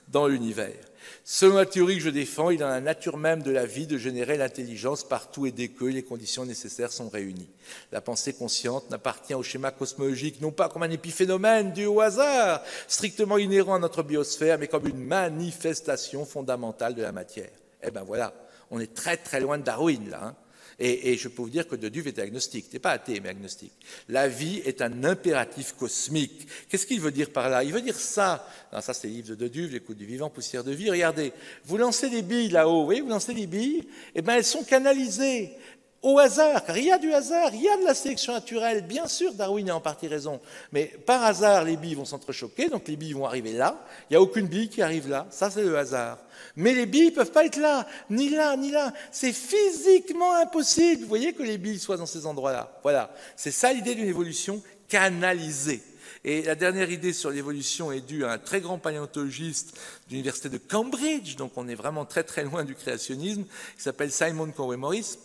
dans l'univers. Selon la théorie que je défends, il est dans la nature même de la vie de générer l'intelligence partout et dès que les conditions nécessaires sont réunies. La pensée consciente n'appartient au schéma cosmologique non pas comme un épiphénomène dû au hasard, strictement inhérent à notre biosphère, mais comme une manifestation fondamentale de la matière. Eh bien voilà, on est très très loin de Darwin là. Et je peux vous dire que de Duve était agnostique, n'était pas athée, mais agnostique. La vie est un impératif cosmique. Qu'est-ce qu'il veut dire par là? Il veut dire ça. Non, ça, c'est le livre de Duve, L'écoute du vivant, poussière de vie. Regardez, vous lancez des billes là-haut, vous voyez, vous lancez des billes, et bien elles sont canalisées au hasard, car il y a du hasard, il y a de la sélection naturelle. Bien sûr, Darwin a en partie raison, mais par hasard, les billes vont s'entrechoquer, donc les billes vont arriver là. Il n'y a aucune bille qui arrive là. Ça, c'est le hasard. Mais les billes ne peuvent pas être là, ni là, ni là. C'est physiquement impossible. Vous voyez que les billes soient dans ces endroits-là. Voilà. C'est ça l'idée d'une évolution canalisée. Et la dernière idée sur l'évolution est due à un très grand paléontologiste de l'université de Cambridge, donc on est vraiment très très loin du créationnisme, qui s'appelle Simon Conway-Morris,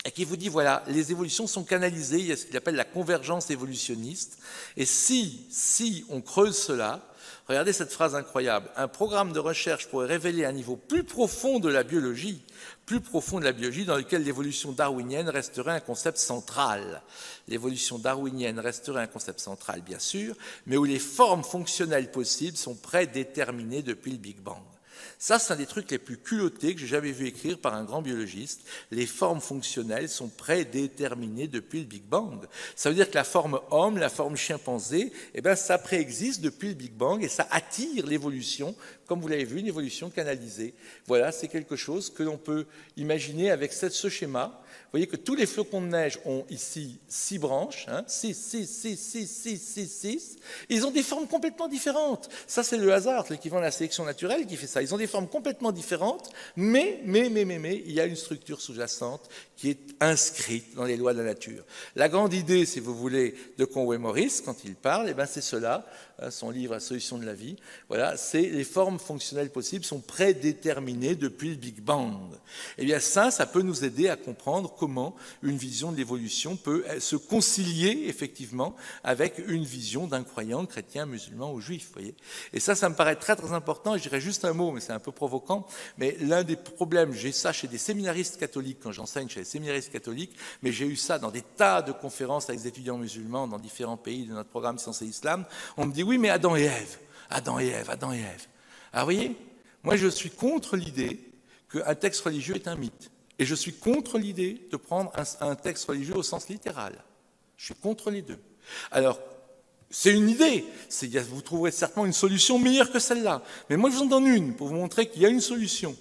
et qui vous dit, voilà, les évolutions sont canalisées, il y a ce qu'il appelle la convergence évolutionniste, et si on creuse cela, regardez cette phrase incroyable, un programme de recherche pourrait révéler un niveau plus profond de la biologie, dans lequel l'évolution darwinienne resterait un concept central. L'évolution darwinienne resterait un concept central, bien sûr, mais où les formes fonctionnelles possibles sont prédéterminées depuis le Big Bang. Ça, c'est un des trucs les plus culottés que j'ai jamais vu écrire par un grand biologiste. Les formes fonctionnelles sont prédéterminées depuis le Big Bang. Ça veut dire que la forme homme, la forme chimpanzé, eh ben, ça préexiste depuis le Big Bang et ça attire l'évolution, comme vous l'avez vu, une évolution canalisée. Voilà, c'est quelque chose que l'on peut imaginer avec ce schéma. Vous voyez que tous les flocons de neige ont ici 6 branches, 6. Ils ont des formes complètement différentes. Ça, c'est le hasard, l'équivalent de la sélection naturelle qui fait ça. Ils ont des formes complètement différentes, mais, il y a une structure sous-jacente qui est inscrite dans les lois de la nature. La grande idée, si vous voulez, de Conway-Morris, quand il parle, eh ben, c'est cela, son livre « La solution de la vie », voilà, c'est les formes fonctionnelles possibles sont prédéterminées depuis le Big Bang. Eh bien, ça peut nous aider à comprendre comment une vision de l'évolution peut se concilier, effectivement, avec une vision d'un croyant chrétien, musulman ou juif, voyez. Et ça me paraît très, très important, et je dirais juste un mot, mais c'est un peu provoquant, mais l'un des problèmes, j'ai ça chez des séminaristes catholiques, quand j'enseigne chez les séminaristes catholiques, mais j'ai eu ça dans des tas de conférences avec des étudiants musulmans dans différents pays de notre programme Sciences et Islam, on me dit, oui, mais Adam et Ève. Alors, vous voyez, moi, je suis contre l'idée qu'un texte religieux est un mythe. Et je suis contre l'idée de prendre un texte religieux au sens littéral. Je suis contre les deux. Alors, C'est une idée. Vous trouverez certainement une solution meilleure que celle-là. Mais moi, je vous en donne une pour vous montrer qu'il y a une solution.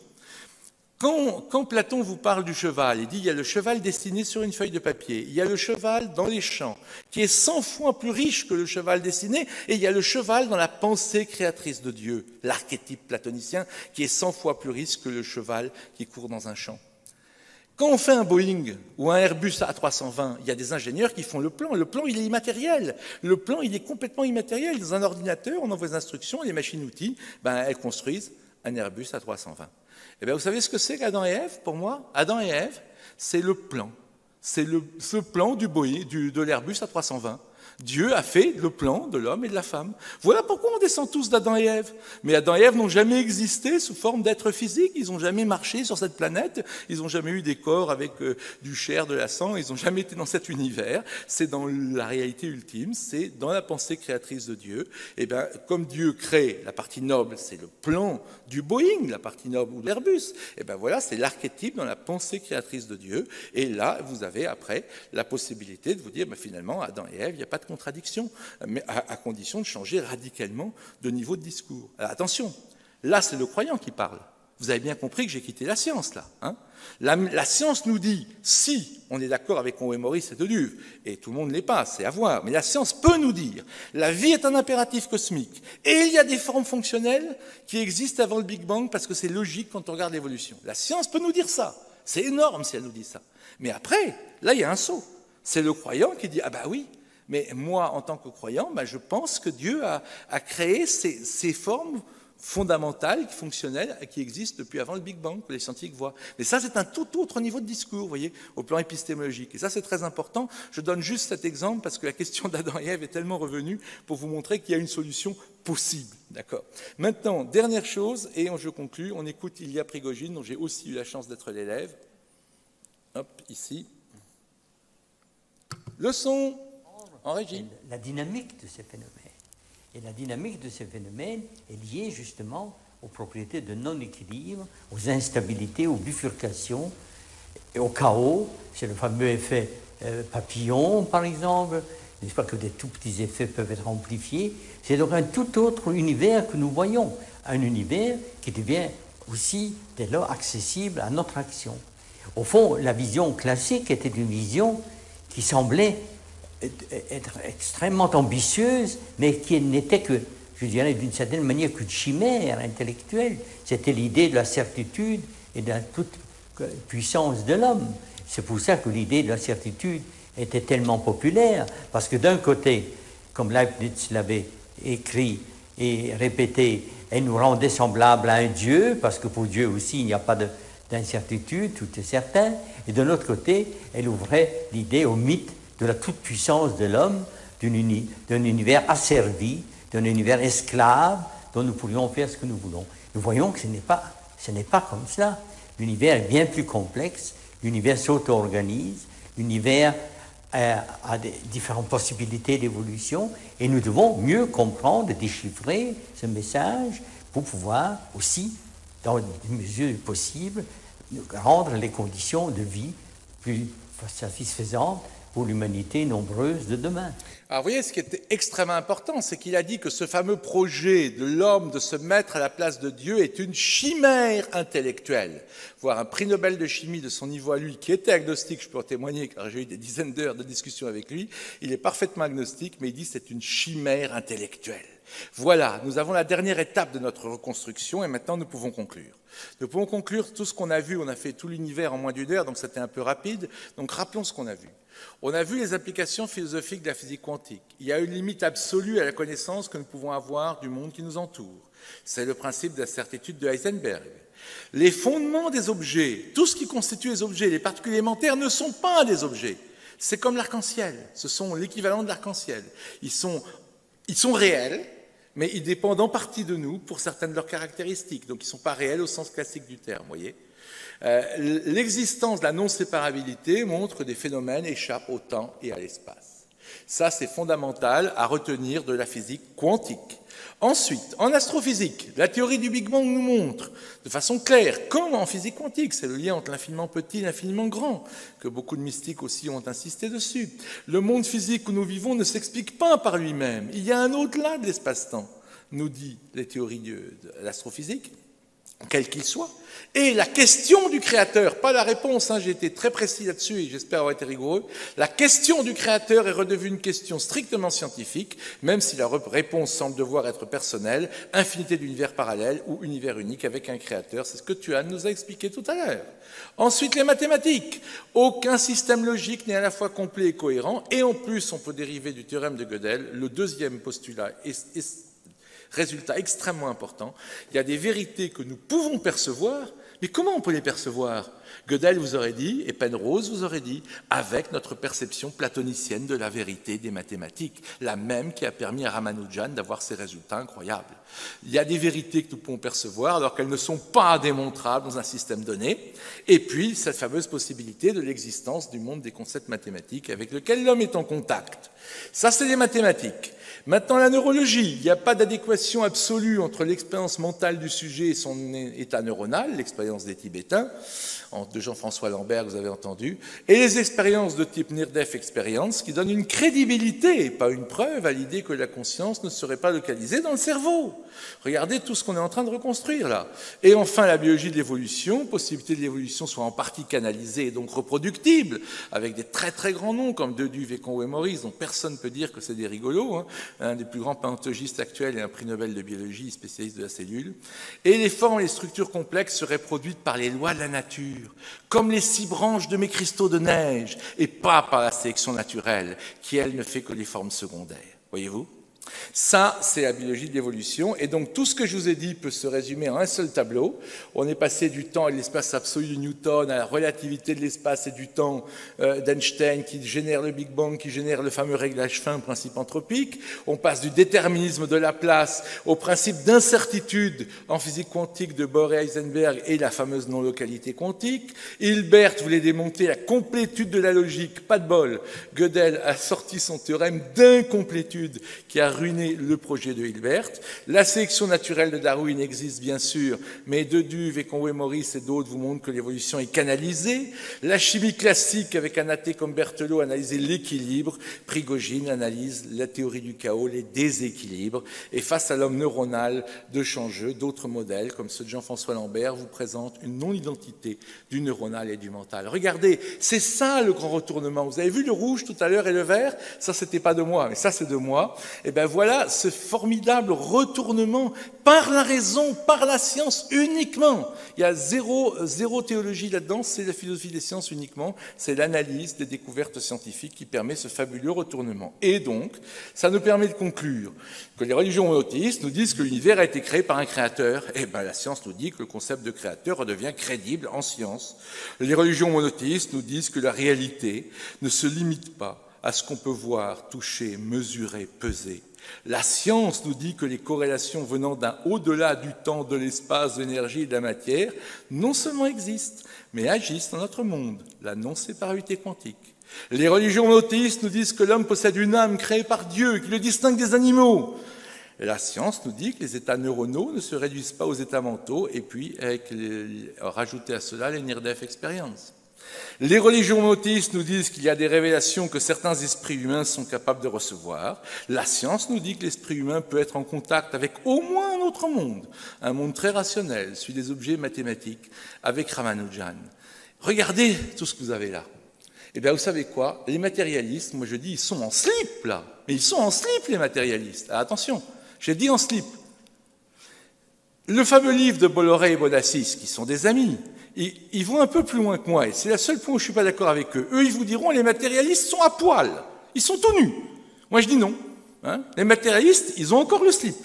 Quand Platon vous parle du cheval, il dit il y a le cheval dessiné sur une feuille de papier, il y a le cheval dans les champs, qui est 100 fois plus riche que le cheval dessiné, et il y a le cheval dans la pensée créatrice de Dieu, l'archétype platonicien, qui est 100 fois plus riche que le cheval qui court dans un champ. Quand on fait un Boeing ou un Airbus A320, il y a des ingénieurs qui font le plan. Le plan, il est immatériel. Le plan, il est complètement immatériel. Dans un ordinateur, on envoie des instructions, et les machines-outils, elles construisent un Airbus A320. Eh bien, vous savez ce que c'est qu'Adam et Ève, pour moi? Adam et Ève, c'est le plan. C'est ce plan du Boeing, de l'Airbus A320. Dieu a fait le plan de l'homme et de la femme. Voilà pourquoi on descend tous d'Adam et Ève. Mais Adam et Ève n'ont jamais existé sous forme d'êtres physiques, ils n'ont jamais marché sur cette planète, ils n'ont jamais eu des corps avec du chair, de la sang, ils n'ont jamais été dans cet univers. C'est dans la réalité ultime, c'est dans la pensée créatrice de Dieu. Et bien, comme Dieu crée la partie noble, c'est le plan du Boeing, la partie noble ou de l'Airbus. Et bien voilà, c'est l'archétype dans la pensée créatrice de Dieu. Et là, vous avez après la possibilité de vous dire, finalement, Adam et Ève, il n'y a pas de contradiction, mais à condition de changer radicalement de niveau de discours. Alors attention, là c'est le croyant qui parle. Vous avez bien compris que j'ai quitté la science là. Hein, la science nous dit, si on est d'accord avec Conway Morris et Deleuve, et tout le monde ne l'est pas, c'est à voir, mais la science peut nous dire, la vie est un impératif cosmique, et il y a des formes fonctionnelles qui existent avant le Big Bang parce que c'est logique quand on regarde l'évolution. La science peut nous dire ça, c'est énorme si elle nous dit ça. Mais après, là il y a un saut. C'est le croyant qui dit, ah bah oui, mais moi, en tant que croyant, je pense que Dieu a créé ces formes fondamentales, fonctionnelles, qui existent depuis avant le Big Bang, que les scientifiques voient. Mais ça, c'est un tout autre niveau de discours, vous voyez, au plan épistémologique. Et ça, c'est très important. Je donne juste cet exemple parce que la question d'Adam et Ève est tellement revenue pour vous montrer qu'il y a une solution possible. D'accord. Maintenant, dernière chose, et je conclus, on écoute Ilya Prigogine, dont j'ai aussi eu la chance d'être l'élève. Hop, ici. Leçon en régie. La dynamique de ces phénomènes. Et la dynamique de ces phénomènes est liée justement aux propriétés de non-équilibre, aux instabilités, aux bifurcations, et au chaos. C'est le fameux effet papillon, par exemple. N'est-ce pas que des tout petits effets peuvent être amplifiés? C'est donc un tout autre univers que nous voyons. Un univers qui devient aussi, dès lors, accessible à notre action. Au fond, la vision classique était une vision qui semblait être extrêmement ambitieuse, mais qui n'était que, je dirais d'une certaine manière, qu'une chimère intellectuelle. C'était l'idée de la certitude et de la toute puissance de l'homme. C'est pour ça que l'idée de la certitude était tellement populaire, parce que d'un côté, comme Leibniz l'avait écrit et répété, elle nous rendait semblables à un Dieu, parce que pour Dieu aussi, il n'y a pas d'incertitude, tout est certain, et de l'autre côté, elle ouvrait l'idée au mythe de la toute-puissance de l'homme, d'un univers asservi, d'un univers esclave, dont nous pourrions faire ce que nous voulons. Nous voyons que ce n'est pas comme cela. L'univers est bien plus complexe, l'univers s'auto-organise, l'univers a des différentes possibilités d'évolution, et nous devons mieux comprendre et déchiffrer ce message pour pouvoir aussi, dans une mesure possible, rendre les conditions de vie plus satisfaisantes pour l'humanité nombreuse de demain. Alors vous voyez, ce qui est extrêmement important, c'est qu'il a dit que ce fameux projet de l'homme de se mettre à la place de Dieu est une chimère intellectuelle. Voir un prix Nobel de chimie de son niveau à lui, qui était agnostique, je peux en témoigner, car j'ai eu des dizaines d'heures de discussion avec lui, il est parfaitement agnostique, mais il dit que c'est une chimère intellectuelle. Voilà, nous avons la dernière étape de notre reconstruction et maintenant nous pouvons conclure. Nous pouvons conclure tout ce qu'on a vu, on a fait tout l'univers en moins d'une heure, donc c'était un peu rapide, donc rappelons ce qu'on a vu. On a vu les applications philosophiques de la physique quantique. Il y a une limite absolue à la connaissance que nous pouvons avoir du monde qui nous entoure. C'est le principe de la certitude de Heisenberg. Les fondements des objets, tout ce qui constitue les objets, les particules élémentaires ne sont pas des objets. C'est comme l'arc-en-ciel, ce sont l'équivalent de l'arc-en-ciel. Ils sont réels, mais ils dépendent en partie de nous pour certaines de leurs caractéristiques. Donc ils ne sont pas réels au sens classique du terme, vous voyez. L'existence de la non-séparabilité montre que des phénomènes échappent au temps et à l'espace. Ça, c'est fondamental à retenir de la physique quantique. Ensuite, en astrophysique, la théorie du Big Bang nous montre de façon claire, comme en physique quantique, c'est le lien entre l'infiniment petit et l'infiniment grand, que beaucoup de mystiques aussi ont insisté dessus. Le monde physique où nous vivons ne s'explique pas par lui-même. Il y a un au-delà de l'espace-temps, nous dit les théories de l'astrophysique, quel qu'il soit. Et la question du créateur, pas la réponse, j'ai été très précis là-dessus et j'espère avoir été rigoureux, la question du créateur est redevenue une question strictement scientifique, même si la réponse semble devoir être personnelle, infinité d'univers parallèles ou univers unique avec un créateur, c'est ce que Thuan nous a expliqué tout à l'heure. Ensuite, les mathématiques. Aucun système logique n'est à la fois complet et cohérent, et en plus, on peut dériver du théorème de Gödel, le deuxième postulat résultat extrêmement important, il y a des vérités que nous pouvons percevoir, mais comment on peut les percevoir? Gödel vous aurait dit, et Penrose vous aurait dit, avec notre perception platonicienne de la vérité des mathématiques, la même qui a permis à Ramanujan d'avoir ces résultats incroyables. Il y a des vérités que nous pouvons percevoir alors qu'elles ne sont pas démontrables dans un système donné, et puis cette fameuse possibilité de l'existence du monde des concepts mathématiques avec lequel l'homme est en contact. Ça, c'est les mathématiques. Maintenant, la neurologie. Il n'y a pas d'adéquation absolue entre l'expérience mentale du sujet et son état neuronal, l'expérience des Tibétains, de Jean-François Lambert, que vous avez entendu, et les expériences de type Near-Death Experience, qui donnent une crédibilité, pas une preuve, à l'idée que la conscience ne serait pas localisée dans le cerveau. Regardez tout ce qu'on est en train de reconstruire là. Et enfin, la biologie de l'évolution, possibilité de l'évolution soit en partie canalisée et donc reproductible, avec des très très grands noms comme Deduve et Conway-Morris, dont personne ne peut dire que c'est des rigolos, un des plus grands paléontologistes actuels et un prix Nobel de biologie, spécialiste de la cellule. Et les formes et les structures complexes seraient produites par les lois de la nature, comme les 6 branches de mes cristaux de neige, et pas par la sélection naturelle, qui elle ne fait que les formes secondaires. Voyez-vous ? Ça, c'est la biologie de l'évolution. Et donc, tout ce que je vous ai dit peut se résumer en un seul tableau. On est passé du temps et de l'espace absolu de Newton à la relativité de l'espace et du temps d'Einstein qui génère le Big Bang, qui génère le fameux réglage fin, principe anthropique. On passe du déterminisme de Laplace au principe d'incertitude en physique quantique de Bohr et Heisenberg et la fameuse non-localité quantique. Hilbert voulait démonter la complétude de la logique. Pas de bol. Gödel a sorti son théorème d'incomplétude qui a ruiné le projet de Hilbert. La sélection naturelle de Darwin existe bien sûr, mais Deduve et Conway-Morris et d'autres vous montrent que l'évolution est canalisée. La chimie classique avec un athée comme Berthelot analysait l'équilibre. Prigogine analyse la théorie du chaos, les déséquilibres. Et face à l'homme neuronal de Changeux, d'autres modèles, comme ceux de Jean-François Lambert, vous présentent une non-identité du neuronal et du mental. Regardez, c'est ça le grand retournement. Vous avez vu le rouge tout à l'heure et le vert? Ça, c'était pas de moi, mais ça, c'est de moi. Et bien voilà ce formidable retournement par la raison, par la science uniquement. Il y a zéro théologie là-dedans, c'est la philosophie des sciences uniquement, c'est l'analyse des découvertes scientifiques qui permet ce fabuleux retournement. Et donc, ça nous permet de conclure que les religions monothéistes nous disent que l'univers a été créé par un créateur. Et bien la science nous dit que le concept de créateur redevient crédible en science. Les religions monothéistes nous disent que la réalité ne se limite pas à ce qu'on peut voir, toucher, mesurer, peser. La science nous dit que les corrélations venant d'un au-delà du temps, de l'espace, de l'énergie et de la matière non seulement existent, mais agissent dans notre monde, la non-séparabilité quantique. Les religions monothéistes nous disent que l'homme possède une âme créée par Dieu, qui le distingue des animaux. Et la science nous dit que les états neuronaux ne se réduisent pas aux états mentaux, et puis rajouter à cela les near-death experiences. Les religions monothéistes nous disent qu'il y a des révélations que certains esprits humains sont capables de recevoir. La science nous dit que l'esprit humain peut être en contact avec au moins un autre monde, un monde très rationnel, celui des objets mathématiques, avec Ramanujan. Regardez tout ce que vous avez là. Eh bien, vous savez quoi? Les matérialistes, moi je dis, ils sont en slip là. Mais ils sont en slip, les matérialistes. Alors, attention, j'ai dit en slip. Le fameux livre de Bolloré et Bonassis, qui sont des amis, ils vont un peu plus loin que moi, et c'est le seul point où je ne suis pas d'accord avec eux. Eux, ils vous diront, les matérialistes sont à poil, ils sont tout nus. Moi, je dis non. Les matérialistes, ils ont encore le slip.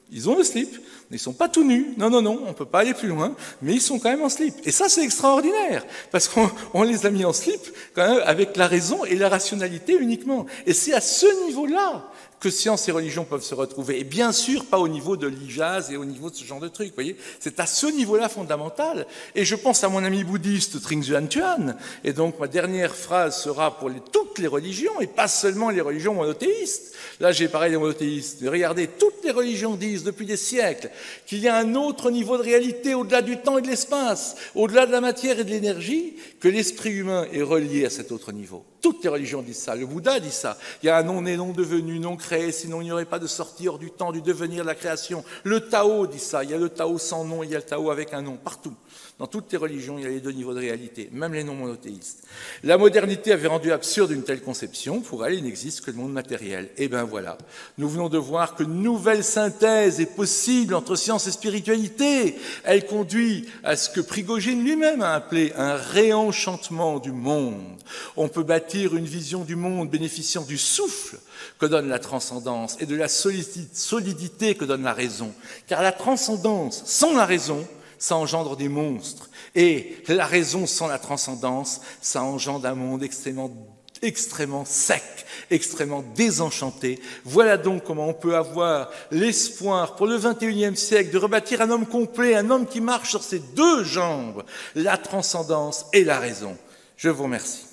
Ils ont le slip, mais ils ne sont pas tout nus. Non, on ne peut pas aller plus loin, mais ils sont quand même en slip. Et ça, c'est extraordinaire, parce qu'on les a mis en slip quand même avec la raison et la rationalité uniquement. Et c'est à ce niveau-là que science et religion peuvent se retrouver. Et bien sûr, pas au niveau de l'Ijaz et au niveau de ce genre de trucs, vous voyez. C'est à ce niveau-là fondamental. Et je pense à mon ami bouddhiste Trungzhuan Tuan. Et donc, ma dernière phrase sera pour toutes les religions, et pas seulement les religions monothéistes. Là, j'ai parlé des monothéistes. Mais regardez, toutes les religions disent depuis des siècles qu'il y a un autre niveau de réalité au-delà du temps et de l'espace, au-delà de la matière et de l'énergie, que l'esprit humain est relié à cet autre niveau. Toutes les religions disent ça. Le Bouddha dit ça. Il y a un non-né, non-devenu, non-créé, sinon il n'y aurait pas de sortie hors du temps, du devenir, de la création. Le Tao dit ça. Il y a le Tao sans nom, il y a le Tao avec un nom, partout. Dans toutes les religions, il y a les deux niveaux de réalité, même les non-monothéistes. La modernité avait rendu absurde une telle conception. Pour elle, il n'existe que le monde matériel. Et bien voilà, nous venons de voir qu'une nouvelle synthèse est possible entre science et spiritualité. Elle conduit à ce que Prigogine lui-même a appelé un réenchantement du monde. On peut bâtir une vision du monde bénéficiant du souffle que donne la transcendance et de la solidité que donne la raison. Car la transcendance sans la raison, ça engendre des monstres. Et la raison sans la transcendance, ça engendre un monde extrêmement sec, extrêmement désenchanté. Voilà donc comment on peut avoir l'espoir pour le XXIe siècle de rebâtir un homme complet, un homme qui marche sur ses deux jambes, la transcendance et la raison. Je vous remercie.